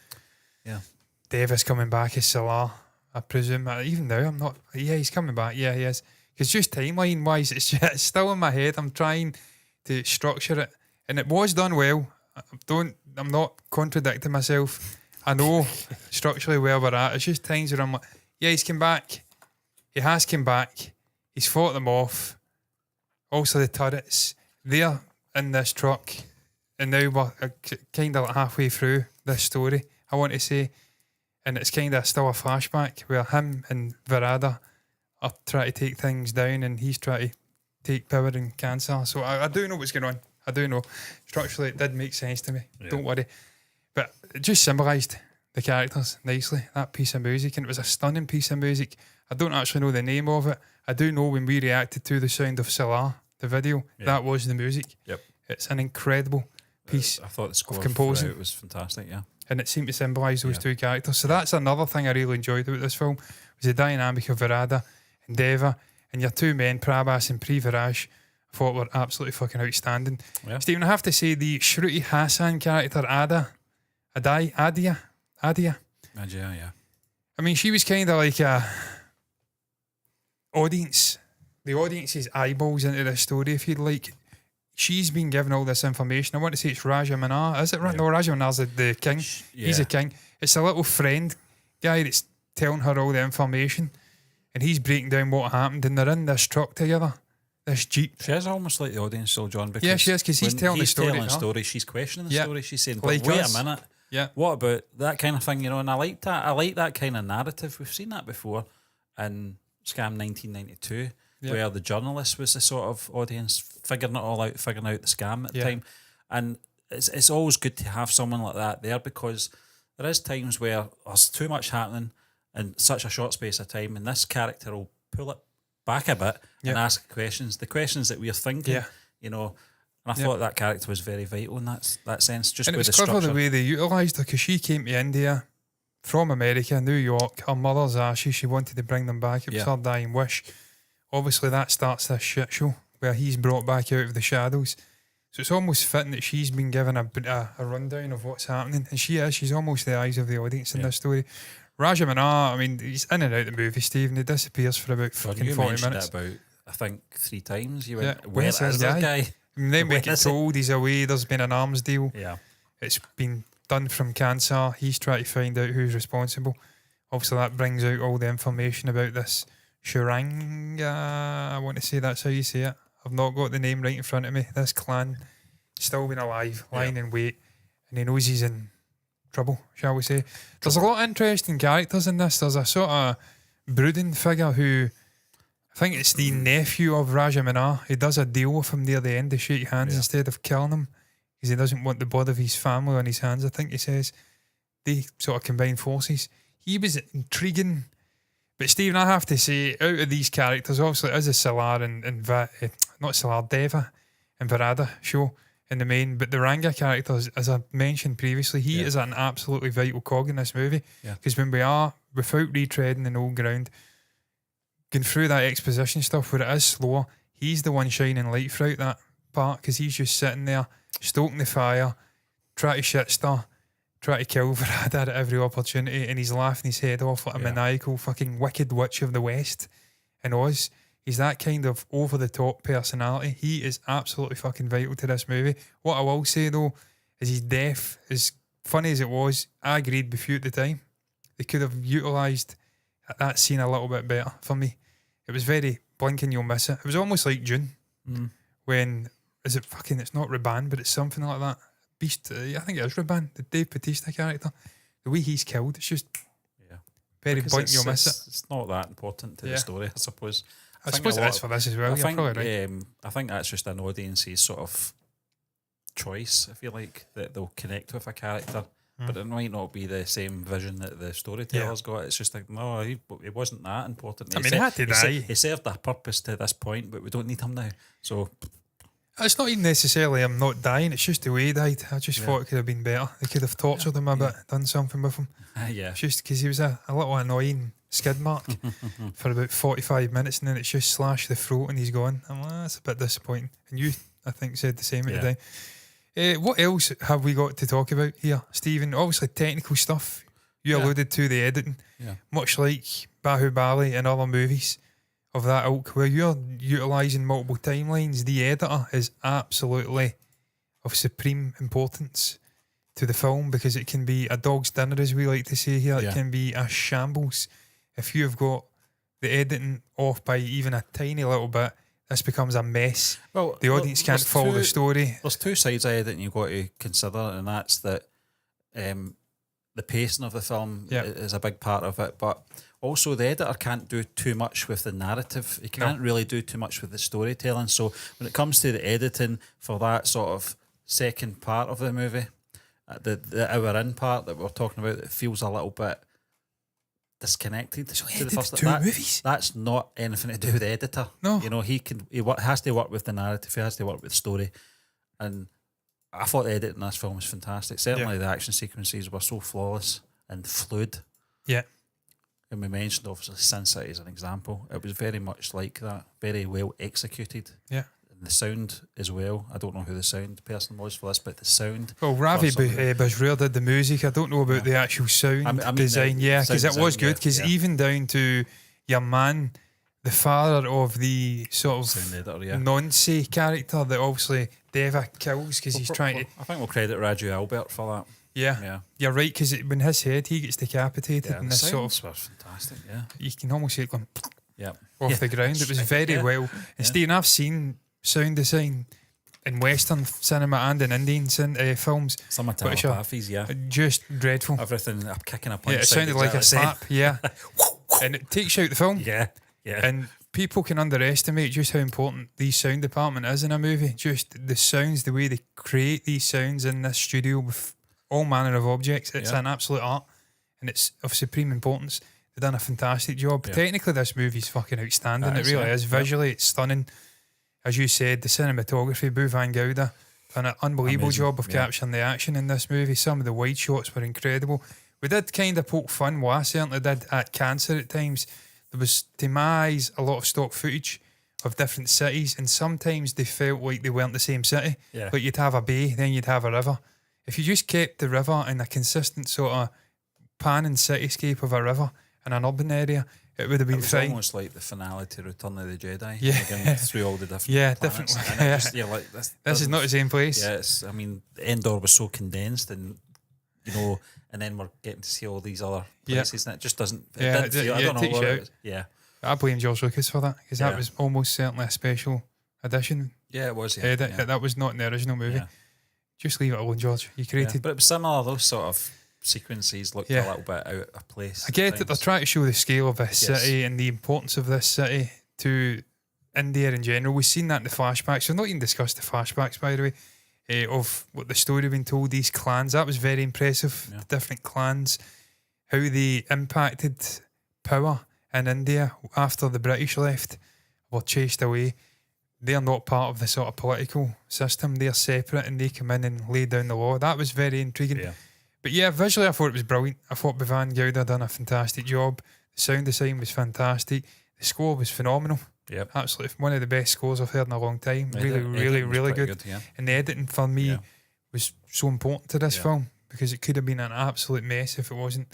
Deva's coming back as Salaar. I presume even now I'm not. Yeah, he's coming back. Yeah, he is. Because just timeline wise, it's still in my head. I'm trying to structure it, and it was done well. I'm not contradicting myself. I know structurally where we're at. It's just times where I'm like, yeah, he's come back. He has come back. He's fought them off. Also, the turrets. They're in this truck, and now we're kind of like halfway through this story, I want to say. And it's kind of still a flashback where him and Verada are trying to take things down, and he's trying to take power in cancer. So I do know what's going on. I do know. Structurally, it did make sense to me. Yeah. Don't worry. But it just symbolised the characters nicely, that piece of music. And it was a stunning piece of music. I don't actually know the name of it. I do know when we reacted to the sound of Salaar, the video, that was the music. Yep. It's an incredible piece. I thought the score of composing. It was fantastic, yeah. And it seemed to symbolise those two characters. So that's another thing I really enjoyed about this film, was the dynamic of Verada and Deva, and your two men, Prabhas and Privaraj, I thought were absolutely fucking outstanding. Yeah. Stephen, I have to say the Shruti Hassan character, Adia. Yeah. I mean, she was kind of like the audience's eyeballs into this story, if you'd like. She's been given all this information. I want to say it's Raja Manar. Is it right? Yeah. No, Raja Manar's the king. Yeah. He's a king. It's a little friend guy that's telling her all the information, and he's breaking down what happened, and they're in this truck together, this Jeep. She is almost like the audience still, John, because she is, because he's telling the story. She's questioning the story. She's saying, but like wait a minute. Yeah. What about that kind of thing, And I like that. I like that kind of narrative. We've seen that before in Scam 1992. Where the journalist was the sort of audience figuring it all out, figuring out the scam at the time. And it's always good to have someone like that there, because there is times where there's too much happening in such a short space of time, and this character will pull it back a bit and ask questions, the questions that we're thinking, And I thought that character was very vital in that sense. Just and with it was clever structure. The way they utilised her, because she came to India from America, New York. Her mother's Ashes, she wanted to bring them back. It was her dying wish. Obviously, that starts this shit show where he's brought back out of the shadows. So it's almost fitting that she's been given a rundown of what's happening. And she's almost the eyes of the audience in this story. Raja Manar, I mean, he's in and out the movie, Stephen. He disappears for about fucking 40 minutes. It about, I think, 3 times. You went, where's this guy? And then we get told he's away. There's been an arms deal. Yeah. It's been done from cancer. He's trying to find out who's responsible. Obviously, that brings out all the information about this Shuranga, I want to say that's how you say it. I've not got the name right in front of me. This clan still been alive, lying in wait, and he knows he's in trouble, shall we say. There's a lot of interesting characters in this. There's a sort of brooding figure who, I think it's the nephew of Raja Manar. He does a deal with him near the end to shake hands instead of killing him, because he doesn't want the blood of his family on his hands, I think he says. They sort of combine forces. He was intriguing. But Stephen, I have to say, out of these characters, obviously it is a Salaar and not Salaar, Deva and Verada show. in the main. But the Ranga character, as I mentioned previously, he is an absolutely vital cog in this movie. Because when we are, without retreading the old ground, going through that exposition stuff where it is slower, he's the one shining light throughout that part, because he's just sitting there, stoking the fire, trying to shit stir, trying to kill Varad at every opportunity, and he's laughing his head off like a maniacal fucking wicked witch of the West in Oz. He's that kind of over-the-top personality. He is absolutely fucking vital to this movie. What I will say, though, is his death, as funny as it was, I agreed with you at the time. They could have utilised that scene a little bit better for me. It was very blink and you'll miss it. It was almost like June, when, it's not Raban, but it's something like that. Beast, I think it is Raban, the Dave Bautista character. The way he's killed, it's just very blink and you'll miss it. It's not that important to the story, I suppose. I suppose it is for this as well. You're probably right. I think that's just an audience's sort of choice, I feel like, that they'll connect with a character, but it might not be the same vision that the storyteller's got. It's just like, no, he wasn't that important. He had to die. He served a purpose to this point, but we don't need him now. So it's not even necessarily him not dying, it's just the way he died. I just thought it could have been better. They could have tortured him a bit, done something with him. It's just because he was a little annoying skid mark for about 45 minutes, and then it's just slash the throat and he's gone. I'm like, that's a bit disappointing. And you, I think, said the same at the time. What else have we got to talk about here, Stephen? Obviously technical stuff. You alluded to the editing, much like Bahubali and other movies of that ilk, where you're utilising multiple timelines. The editor is absolutely of supreme importance to the film, because it can be a dog's dinner, as we like to say here. It can be a shambles. If you've got the editing off by even a tiny little bit, this becomes a mess. Well, the audience can't follow the story. There's two sides of editing you've got to consider, and that's that the pacing of the film is a big part of it, but also the editor can't do too much with the narrative. He can't really do too much with the storytelling. So when it comes to the editing for that sort of second part of the movie, the hour in part that we're talking about, it feels a little bit disconnected to the first movies. That's not anything to do with the editor. No, you know, he has to work with the narrative. He has to work with the story, and I thought the editing in this film was fantastic. Certainly, the action sequences were so flawless and fluid. Yeah, and we mentioned obviously Sin City as an example. It was very much like that, very well executed. Yeah. The sound as well. I don't know who the sound person was for this, but the sound. Well, Ravi Bajreur did the music. I don't know about the actual sound design. Because it was good. Because even down to your man, the father of the sort of nonce character that obviously Deva kills because he's trying to. I think we'll credit Raju Albert for that. Yeah. You're right, because when his head he gets decapitated, and this sort of was fantastic. Yeah, you can almost see it going off the ground. It was very well. And Stephen, I've seen sound design in Western cinema and in Indian films. Cinematography, just dreadful. Everything kicking a punch. Yeah, it sounded like a slap. And it takes you out the film. Yeah. And people can underestimate just how important the sound department is in a movie. Just the sounds, the way they create these sounds in this studio with all manner of objects. It's an absolute art, and it's of supreme importance. They've done a fantastic job. Technically, this movie's fucking outstanding. It really is. Visually, it's stunning. As you said, the cinematography, Bhuvan Gowda done an unbelievable job of capturing the action in this movie. Some of the wide shots were incredible. We did kind of poke fun, well, I certainly did, at Cancer at times. There was, to my eyes, a lot of stock footage of different cities, and sometimes they felt like they weren't the same city. Like you'd have a bay, then you'd have a river. If you just kept the river in a consistent sort of pan and cityscape of a river in an urban area, it would have been fine. It's almost like the finale to Return of the Jedi. Again, through all the different planets. Different. This is not the same place. Yes, I mean, Endor was so condensed, and and then we're getting to see all these other places, and it just doesn't. I don't know what it was. I blame George Lucas for that, because that was almost certainly a special edition. Yeah, it was. That was not in the original movie. Just leave it alone, George. You created. But it was similar. Those sort of sequences looked a little bit out of place. I get that they're trying to show the scale of this city and the importance of this city to India in general. We've seen that in the flashbacks. We've not even discussed the flashbacks, by the way, of what the story being told, these clans. That was very impressive. The different clans, how they impacted power in India after the British left, were chased away. they're not part of the sort of political system. They're separate and they come in and lay down the law. That was very intriguing. Yeah. But yeah, visually I thought it was brilliant. I thought Van Gouda done a fantastic job. The sound design was fantastic. The score was phenomenal. Yep. Absolutely one of the best scores I've heard in a long time. Really good. Yeah. And the editing for me was so important to this film, because it could have been an absolute mess if it wasn't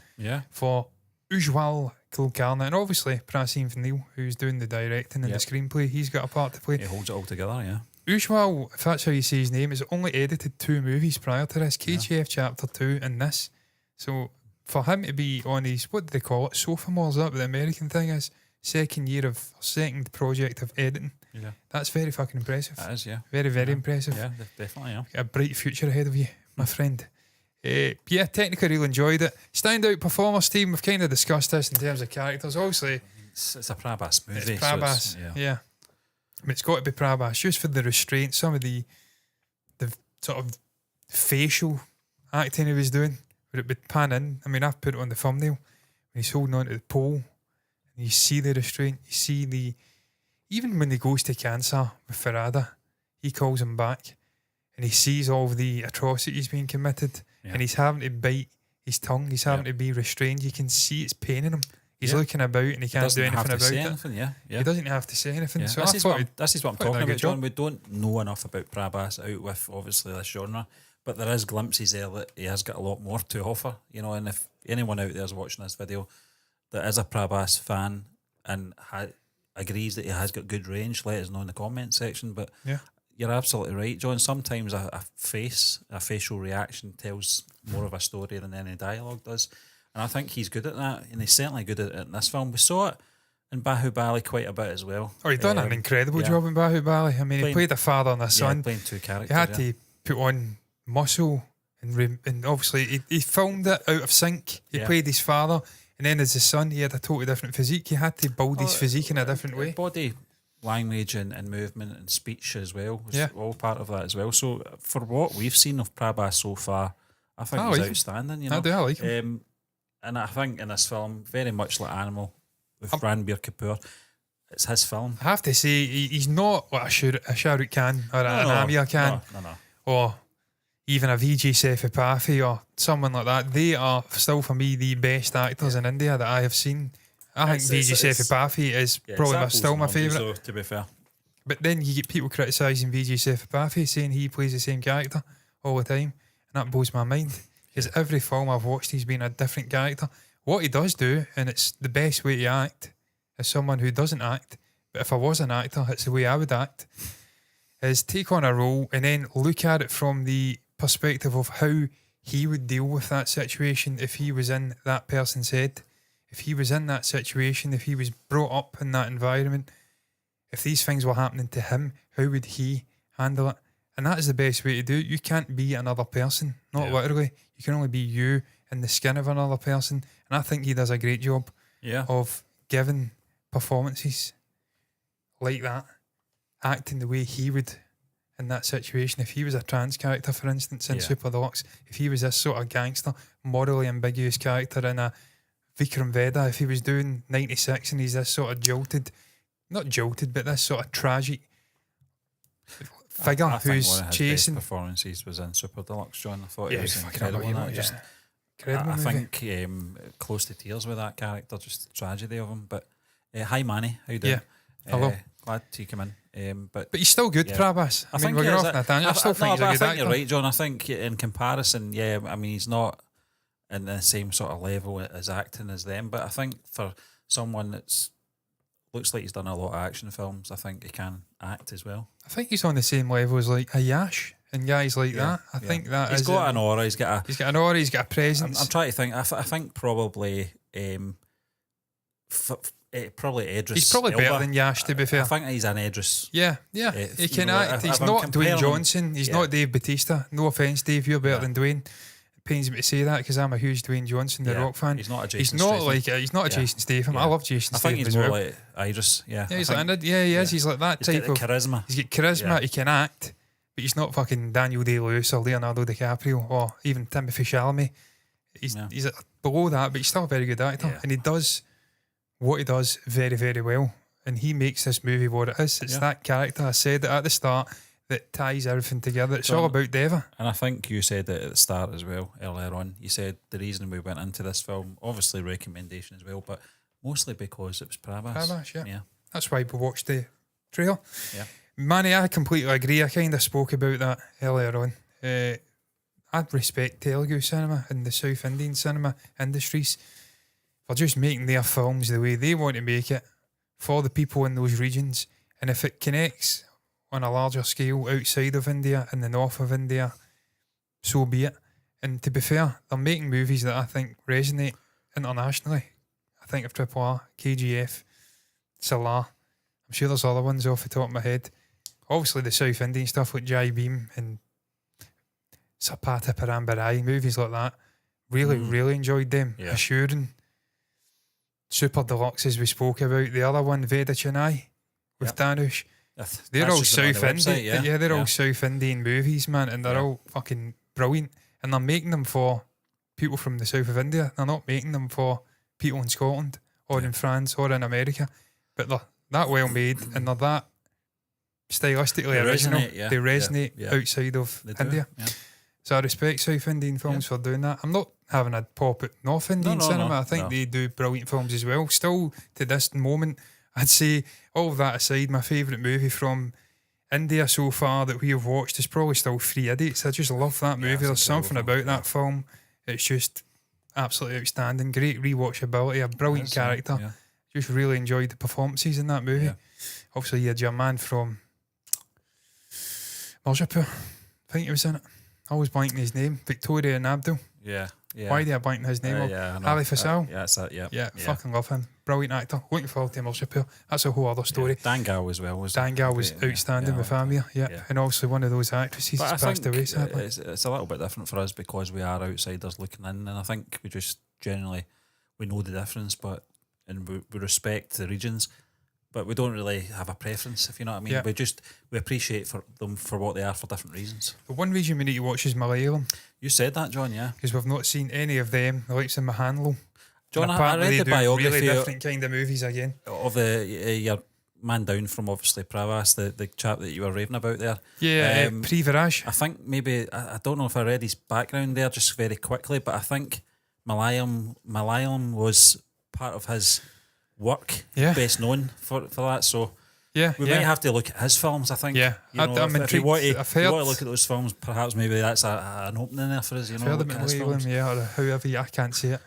for Ujwal Kulkarni, and obviously Prasim Neil, who's doing the directing and the screenplay. He's got a part to play. He holds it all together, yeah. Ujwal, if that's how you say his name, has only edited 2 movies prior to this, KGF Chapter 2 and this. So for him to be on his, what do they call it, sophomore, is that what the American thing is? Second project of editing. Yeah. That's very fucking impressive. That is, yeah. Very impressive. Yeah, definitely, yeah. A bright future ahead of you, my friend. Technically really enjoyed it. Standout performers team, we've kind of discussed this in terms of characters. Obviously, it's a Prabhas movie. It's Prabhas, so yeah. I mean, it's got to be Prabhas, just for the restraint, some of the sort of facial acting he was doing, where it would pan in. I mean, I've put it on the thumbnail, when he's holding on to the pole, and you see the restraint, you see even when he goes to cancer with Farada, he calls him back, and he sees all of the atrocities being committed, and he's having to bite his tongue, he's having to be restrained. You can see it's paining him. He's looking about and he can't do anything about it. He doesn't have to say anything. Yeah. So this is what I'm talking about, John. We don't know enough about Prabhas out with obviously this genre, but there is glimpses there that he has got a lot more to offer, you know. And if anyone out there is watching this video that is a Prabhas fan and agrees that he has got good range, let us know in the comment section. But you're absolutely right, John. Sometimes a facial reaction tells more of a story than any dialogue does. And I think he's good at that, and he's certainly good at it in this film. We saw it in Bahubali quite a bit as well. Oh, he's done an incredible job in Bahubali. I mean, he played a father and a son. Playing 2 characters. He had to put on muscle, and obviously he filmed it out of sync. He played his father, and then as his son, he had a totally different physique. He had to build his physique in a different way. Body language and movement and speech as well was all part of that as well. So for what we've seen of Prabhas so far, I think he's outstanding. You know? I like him. And I think in this film, very much like Animal with Ranbir Kapoor, it's his film. I have to say, he's not what a Shah Rukh Khan or an Amir Khan or even a Vijay Sethupathi or someone like that. They are still, for me, the best actors in India that I have seen. I think Vijay Sethupathi is probably still my favourite. To be fair. But then you get people criticising Vijay Sethupathi, saying he plays the same character all the time, and that blows my mind. Because every film I've watched, he's been a different character. What he does do, and it's the best way to act, as someone who doesn't act, but if I was an actor, it's the way I would act, is take on a role and then look at it from the perspective of how he would deal with that situation if he was in that person's head. If he was in that situation, if he was brought up in that environment, if these things were happening to him, how would he handle it? And that is the best way to do it. You can't be another person, not literally. You can only be you in the skin of another person. And I think he does a great job of giving performances like that, acting the way he would in that situation. If he was a trans character, for instance, in Super Deluxe, if he was this sort of gangster, morally ambiguous character in a Vikram Vedha, if he was doing 96 and he's this sort of not jolted, but this sort of tragic figure who's one of his chasing. Best performances was in Super Deluxe, John. I thought it was incredible. Incredible I think close to tears with that character, just the tragedy of him. But hi Manny, how you doing? Hello. Glad to come in. But he's still good, Prabhas. I think we're off Nathaniel. I still think he's a good actor. You're right, John. I think in comparison, I mean, he's not in the same sort of level as acting as them, but I think for someone that's looks like he's done a lot of action films, I think he can act as well. I think he's on the same level as like a Yash and guys like that. I think that he's got an aura. He's got an aura. He's got a presence. I'm trying to think. I think probably probably Idris. He's probably Elba. better than Yash, to be fair. I think he's an Idris. Yeah. He can act. He's not Dwayne Johnson. He's not Dave Bautista. No offense, Dave. You're better than Dwayne. It pains me to say that because I'm a huge Dwayne Johnson, the Rock fan. He's not a Jason Statham. He's not a Jason Statham. I love Jason Statham. I think he's more like Idris. Yeah, he's like he is. He's like that type of charisma. He's got charisma. He can act, but he's not fucking Daniel Day-Lewis or Leonardo DiCaprio or even Timothée Chalamet. He's below that, but he's still a very good actor, and he does what he does very, very well. and he makes this movie what it is. It's that character, I said it at the start, that ties everything together. It's all about Deva. And I think you said it at the start as well, earlier on. You said the reason we went into this film, obviously recommendation as well, but mostly because it was Pravas. Yeah. That's why we watched the trailer. Yeah. Manny, I completely agree. I kind of spoke about that earlier on. I respect Telugu cinema and the South Indian cinema industries for just making their films the way they want to make it for the people in those regions. And if it connects on a larger scale outside of India, in the north of India, so be it. And to be fair, they're making movies that I think resonate internationally. I think of Triple R, KGF, Salaar. I'm sure there's other ones off the top of my head. Obviously the South Indian stuff like Jai Bhim and Sapata Parambarai, movies like that. Really enjoyed them. Yeah. Assuring, Super Deluxe, as we spoke about. The other one, Veda Chennai, with Dhanush. They're all South Indian. They're all South Indian movies, man, and they're all fucking brilliant. And they're making them for people from the south of India. They're not making them for people in Scotland or in France or in America. But they're that well made and they're that stylistically original. They resonate outside of India. Yeah. So I respect South Indian films for doing that. I'm not having a pop at North Indian cinema. I think they do brilliant films as well. Still, to this moment, I'd say, all of that aside, my favourite movie from India so far that we have watched is probably still Three Idiots. I just love that movie. There's something about that film. It's just absolutely outstanding. Great rewatchability, a brilliant character. Yeah. Just really enjoyed the performances in that movie. Yeah. Obviously, you had your man from Mirzapur. I think he was in it. I always blanking his name. Victoria and Abdul. Yeah. Why did I blank his name up? Ali Faisal. That's it, yeah. Fucking love him. Brilliant actor. Looking forward to Mirzapur. That's a whole other story. Dangal as well. Dangal was outstanding with Amir. Yeah. And obviously one of those actresses has passed away, sadly. It's a little bit different for us because we are outsiders looking in, and I think we just generally, we know the difference, and we respect the regions, but we don't really have a preference, if you know what I mean. Yeah. We appreciate them for what they are for different reasons. The one region we need to watch is Malayalam. You said that, John, yeah. Because we've not seen any of them, the likes of Mahanlo. John, I read the biography. Really different kind of movies again. Of your man down from obviously Pravas, the chap that you were raving about there. Yeah, Privaraj. I think maybe, I don't know if I read his background there just very quickly, but I think Malayalam was part of his work, best known for that. So we might have to look at his films, I think. Yeah, I'm if you want to look at those films, perhaps maybe that's an opening there for us. I've heard of Malayalam, or however, I can't see it.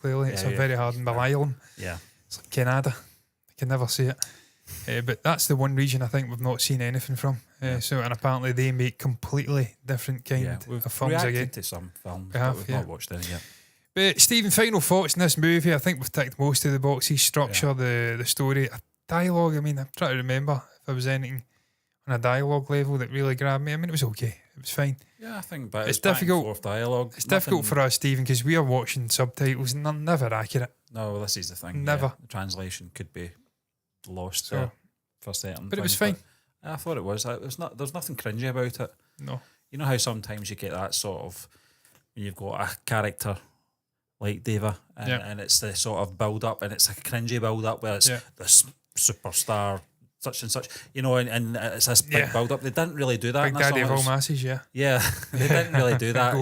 Clearly, it's a very hard in Malayalam. Yeah, it's like Canada. I can never see it. But that's the one region I think we've not seen anything from. So, and apparently they make completely different kind of films again. To some films, but we've not watched any yet. But Stephen, final thoughts in this movie? I think we've ticked most of the boxes. Structure, the story, dialogue. I mean, I'm trying to remember if there was anything on a dialogue level that really grabbed me. I mean, it was okay. It was fine. Yeah, I think, but it's difficult. Dialogue. It's difficult for us, Stephen, because we are watching subtitles and they're never accurate. No, this is the thing. Never. The translation could be lost for certain. But it was fine. I thought it was. There's nothing cringy about it. No. You know how sometimes you get that sort of when you've got a character like Deva, and it's the sort of build up, and it's a cringy build up where it's this superstar, such and such, and it's this big build up. They didn't really do that. Big Daddy of all masses, yeah, they didn't really do that,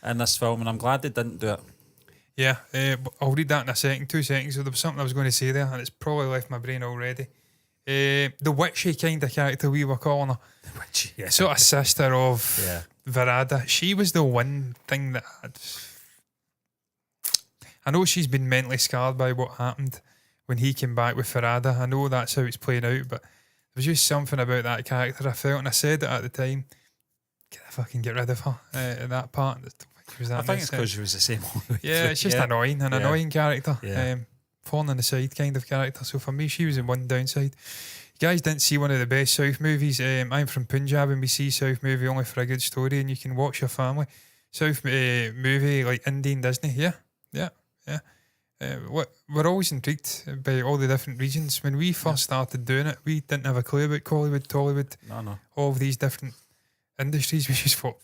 in this film, and I'm glad they didn't do it. Yeah, I'll read that in a second. 2 seconds. So there was something I was going to say there, and it's probably left my brain already. The witchy kind of character we were calling her, the witchy, sort of sister of Varada. She was the one thing that I know she's been mentally scarred by what happened when he came back with Farada. I know that's how it's playing out, but there was just something about that character I felt, and I said it at the time, get rid of her in that part. I think it's because she was the same one. Yeah, it's just annoying character. Falling on the side kind of character. So for me, she was in one downside. You guys didn't see one of the best South movies. I'm from Punjab and we see South movie only for a good story and you can watch your family. South movie like Indian Disney. Yeah. We're always intrigued by all the different regions. When we first started doing it, we didn't have a clue about Collywood, Tollywood, all of these different industries. We just thought,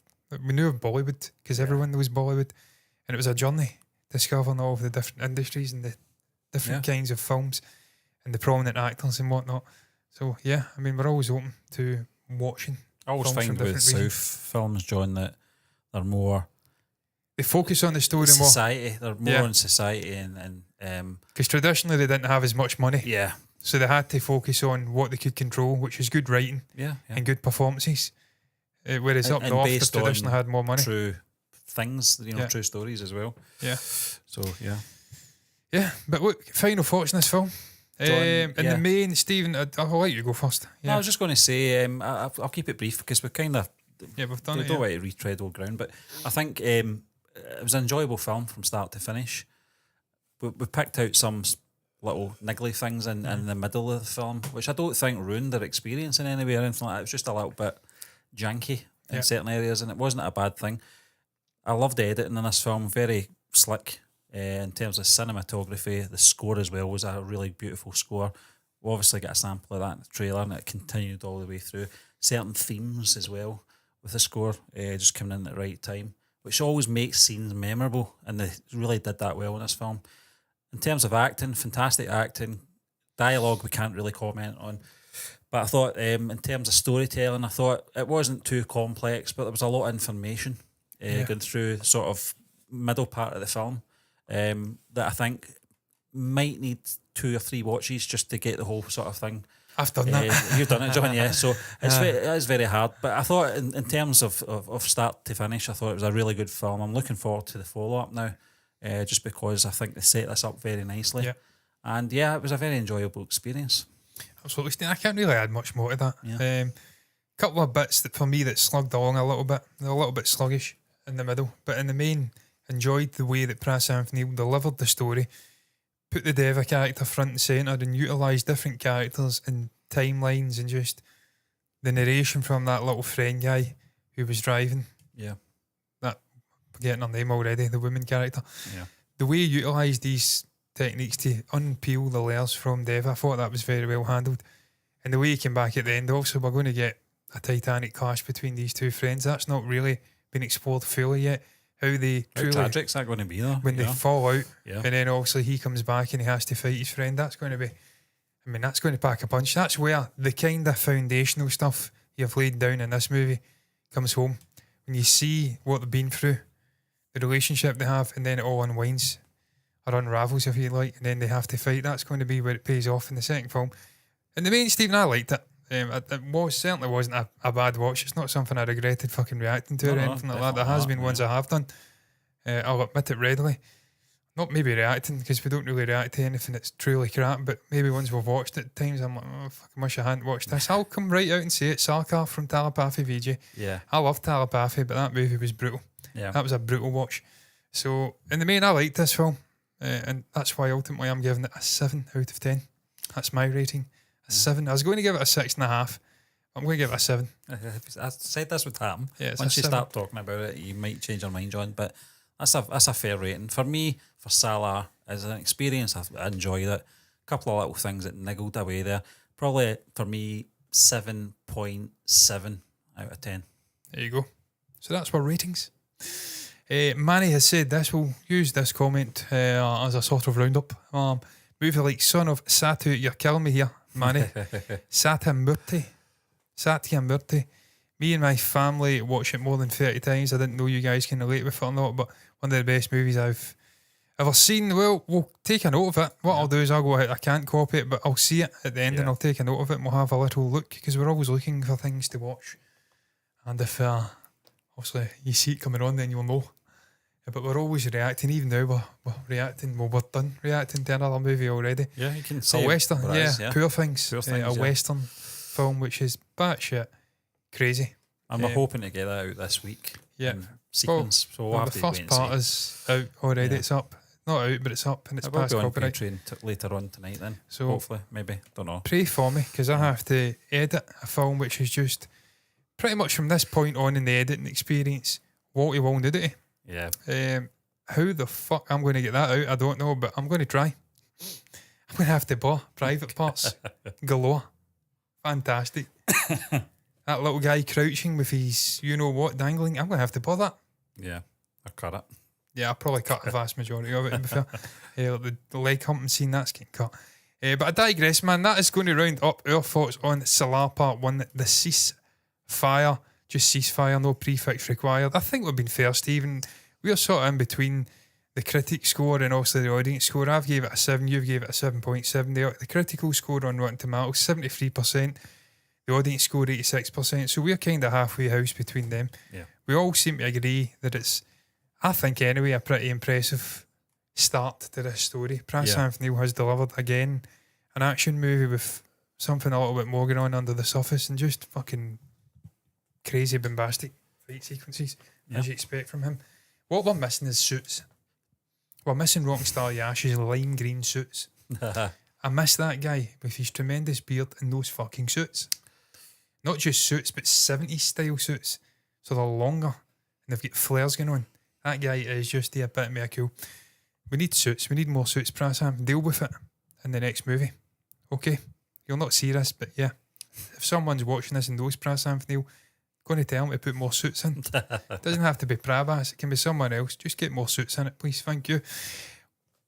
we knew of Bollywood because everyone knows Bollywood, and it was a journey discovering all of the different industries and the different kinds of films. and the prominent actors and whatnot. So yeah, I mean, we're always open to watching. I always find with South films, John, that they're more... They focus on the story society. They're more on society and because traditionally they didn't have as much money. Yeah. So they had to focus on what they could control, which is good writing and good performances. Whereas up north, they traditionally had more money. True things, true stories as well. Yeah. So, yeah. Yeah, but look, final thoughts on this film. John, the main, Stephen, I'll let you go first. Yeah. No, I was just going to say, I'll keep it brief because we've kind of... Yeah, we've done it. Don't want to retread old ground, but I think it was an enjoyable film from start to finish. We picked out some little niggly things in the middle of the film, which I don't think ruined their experience in any way or anything like that. It was just a little bit janky in certain areas, and it wasn't a bad thing. I loved the editing in this film, very slick in terms of cinematography. The score as well was a really beautiful score. We obviously got a sample of that in the trailer, and it continued all the way through. Certain themes as well with the score, just coming in at the right time, which always makes scenes memorable, and they really did that well in this film. In terms of acting, fantastic acting. Dialogue we can't really comment on. But I thought in terms of storytelling, I thought it wasn't too complex, but there was a lot of information going through sort of middle part of the film that I think might need 2 or 3 watches just to get the whole sort of thing. I've done that. You've done it, John, yeah. So it is very hard. But I thought in terms of start to finish, I thought it was a really good film. I'm looking forward to the follow-up now. Just because I think they set this up very nicely. Yeah. And yeah, it was a very enjoyable experience. Absolutely. I can't really add much more to that. Yeah. Couple of bits that for me that slugged along a little bit sluggish in the middle, but in the main, enjoyed the way that Prasanth Neil delivered the story, put the Deva character front and centre and utilised different characters and timelines and just the narration from that little friend guy who was driving. Yeah. Getting her name already, the woman character. Yeah. The way he utilised these techniques to unpeel the layers from Dev, I thought that was very well handled. And the way he came back at the end, also, we're going to get a titanic clash between these two friends. That's not really been explored fully yet. How tragic's that going to be though? When they fall out, and then obviously he comes back and he has to fight his friend. That's going to be, that's going to pack a punch. That's where the kind of foundational stuff you've laid down in this movie comes home. When you see what they've been through, the relationship they have, and then it all unwinds or unravels, if you like, and then they have to fight. That's going to be where it pays off in the second film. And the main, Stephen, I liked it. It certainly wasn't a bad watch. It's not something I regretted fucking reacting to or anything like that. There has been ones I have done. I'll admit it readily. Not maybe reacting, because we don't really react to anything that's truly crap, but maybe ones we've watched at times I'm like, oh fuck, I wish I hadn't watched this. I'll come right out and say it. Salaar from Telepathy VJ. Yeah. I love Telepathy, but that movie was brutal. Yeah. That was a brutal watch. So in the main, I liked this film, and that's why ultimately I'm giving it a 7 out of 10. That's my rating. A 7. I was going to give it a 6.5. I'm going to give it a 7. I said this would happen. Yeah, once you start talking about it, you might change your mind, John. But that's a fair rating for me. For Salaar, as an experience, I enjoyed it. A couple of little things that niggled away there. Probably for me 7.7 out of 10. There you go. So that's our ratings. Manny has said this. We'll use this comment as a sort of roundup. Movie like Son of Satu, you're killing me here, Manny. Satyamurti. Me and my family watch it more than 30 times. I didn't know you guys can relate with it or not, but one of the best movies I've ever seen. Well, we'll take a note of it. What I'll do is I'll go ahead, I can't copy it, but I'll see it at the end and I'll take a note of it and we'll have a little look, because we're always looking for things to watch. And if obviously you see it coming on, then you'll know. But we're always reacting. Even now we're reacting. Well, we're done reacting to another movie already. Yeah, you can say a western. Poor Things. Poor Things, a western film which is batshit crazy. And we're hoping to get that out this week. Yeah, sequence. So we'll have the to first part is out already. It's up. Not out, but it's up and it's past copyright. Patreon later on tonight. Then so hopefully, maybe, don't know. Pray for me, because I have to edit a film which is just pretty much from this point on in the editing experience, wall nudity. Yeah. How the fuck I'm going to get that out, I don't know, but I'm going to try. I'm going to have to buy private parts galore. Fantastic. That little guy crouching with his you-know-what dangling, I'm going to have to buy that. Yeah, I cut it. Yeah, I'll probably cut the vast majority of it, to be fair. Like the leg humping scene, that's getting cut. But I digress, man. That is going to round up our thoughts on Salaar Part 1, the ceasefire. Just ceasefire, no prefix required. I think we've been fair, Stephen. We're sort of in between the critic score and also the audience score. I've gave it a 7, you've gave it a 7.7. The critical score on Rotten Tomatoes, 73%. The audience score, 86%. So we're kind of halfway house between them. Yeah. We all seem to agree that it's, I think anyway, a pretty impressive start to this story. Prasanth Neil has delivered again an action movie with something a little bit more going on under the surface and just fucking crazy bombastic fight sequences as you expect from him. What we're missing is suits. We're missing Rockstar Yash's lime green suits. I miss that guy with his tremendous beard and those fucking suits. Not just suits, but 70s style suits. So they're longer and they've got flares going on. That guy is just the epitome of cool. We need suits. We need more suits, Prasham. Deal with it in the next movie. Okay? You'll not see this, but yeah. If someone's watching this and knows Prasham Neil, going to tell him to put more suits in. It doesn't have to be Prabhas. It can be someone else. Just get more suits in it, please. Thank you.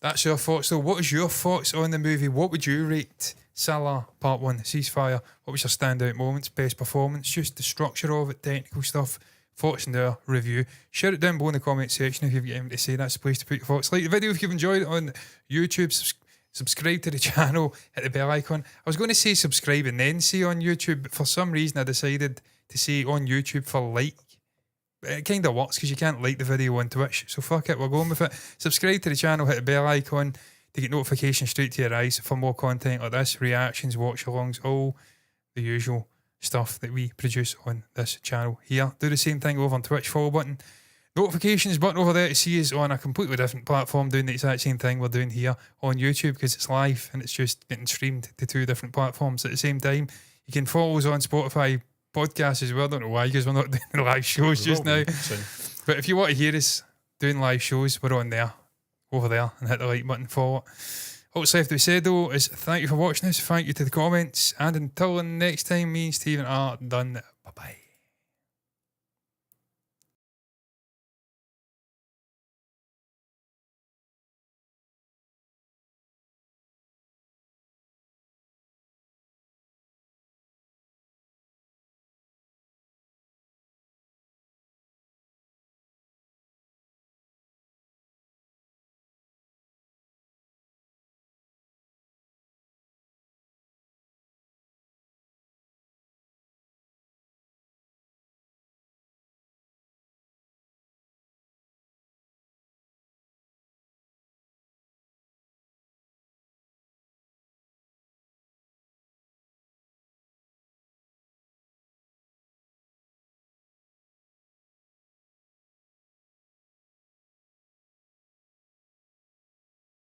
That's your thoughts, though. What is your thoughts on the movie? What would you rate Salaar Part 1, Ceasefire? What was your standout moments, best performance, just the structure of it, technical stuff, thoughts in their review? Share it down below in the comment section if you've got anything to say. That's the place to put your thoughts. Like the video if you've enjoyed it on YouTube. Subscribe to the channel, hit the bell icon. I was going to say subscribe and then say on YouTube, but for some reason I decided to say on YouTube for like. It kind of works because you can't like the video on Twitch. So fuck it, we're going with it. Subscribe to the channel, hit the bell icon to get notifications straight to your eyes for more content like this, reactions, watch-alongs, all the usual stuff that we produce on this channel here. Do the same thing over on Twitch, follow button, notifications button over there to see us on a completely different platform doing the exact same thing we're doing here on YouTube because it's live and it's just getting streamed to 2 different platforms at the same time. You can follow us on Spotify podcast as well. I don't know why because we're not doing live shows just now. But if you want to hear us doing live shows, we're on there, over there, and hit the like button for it. All that's left to be said though is thank you for watching us, thank you to the comments, and until the next time, me and Stephen are done.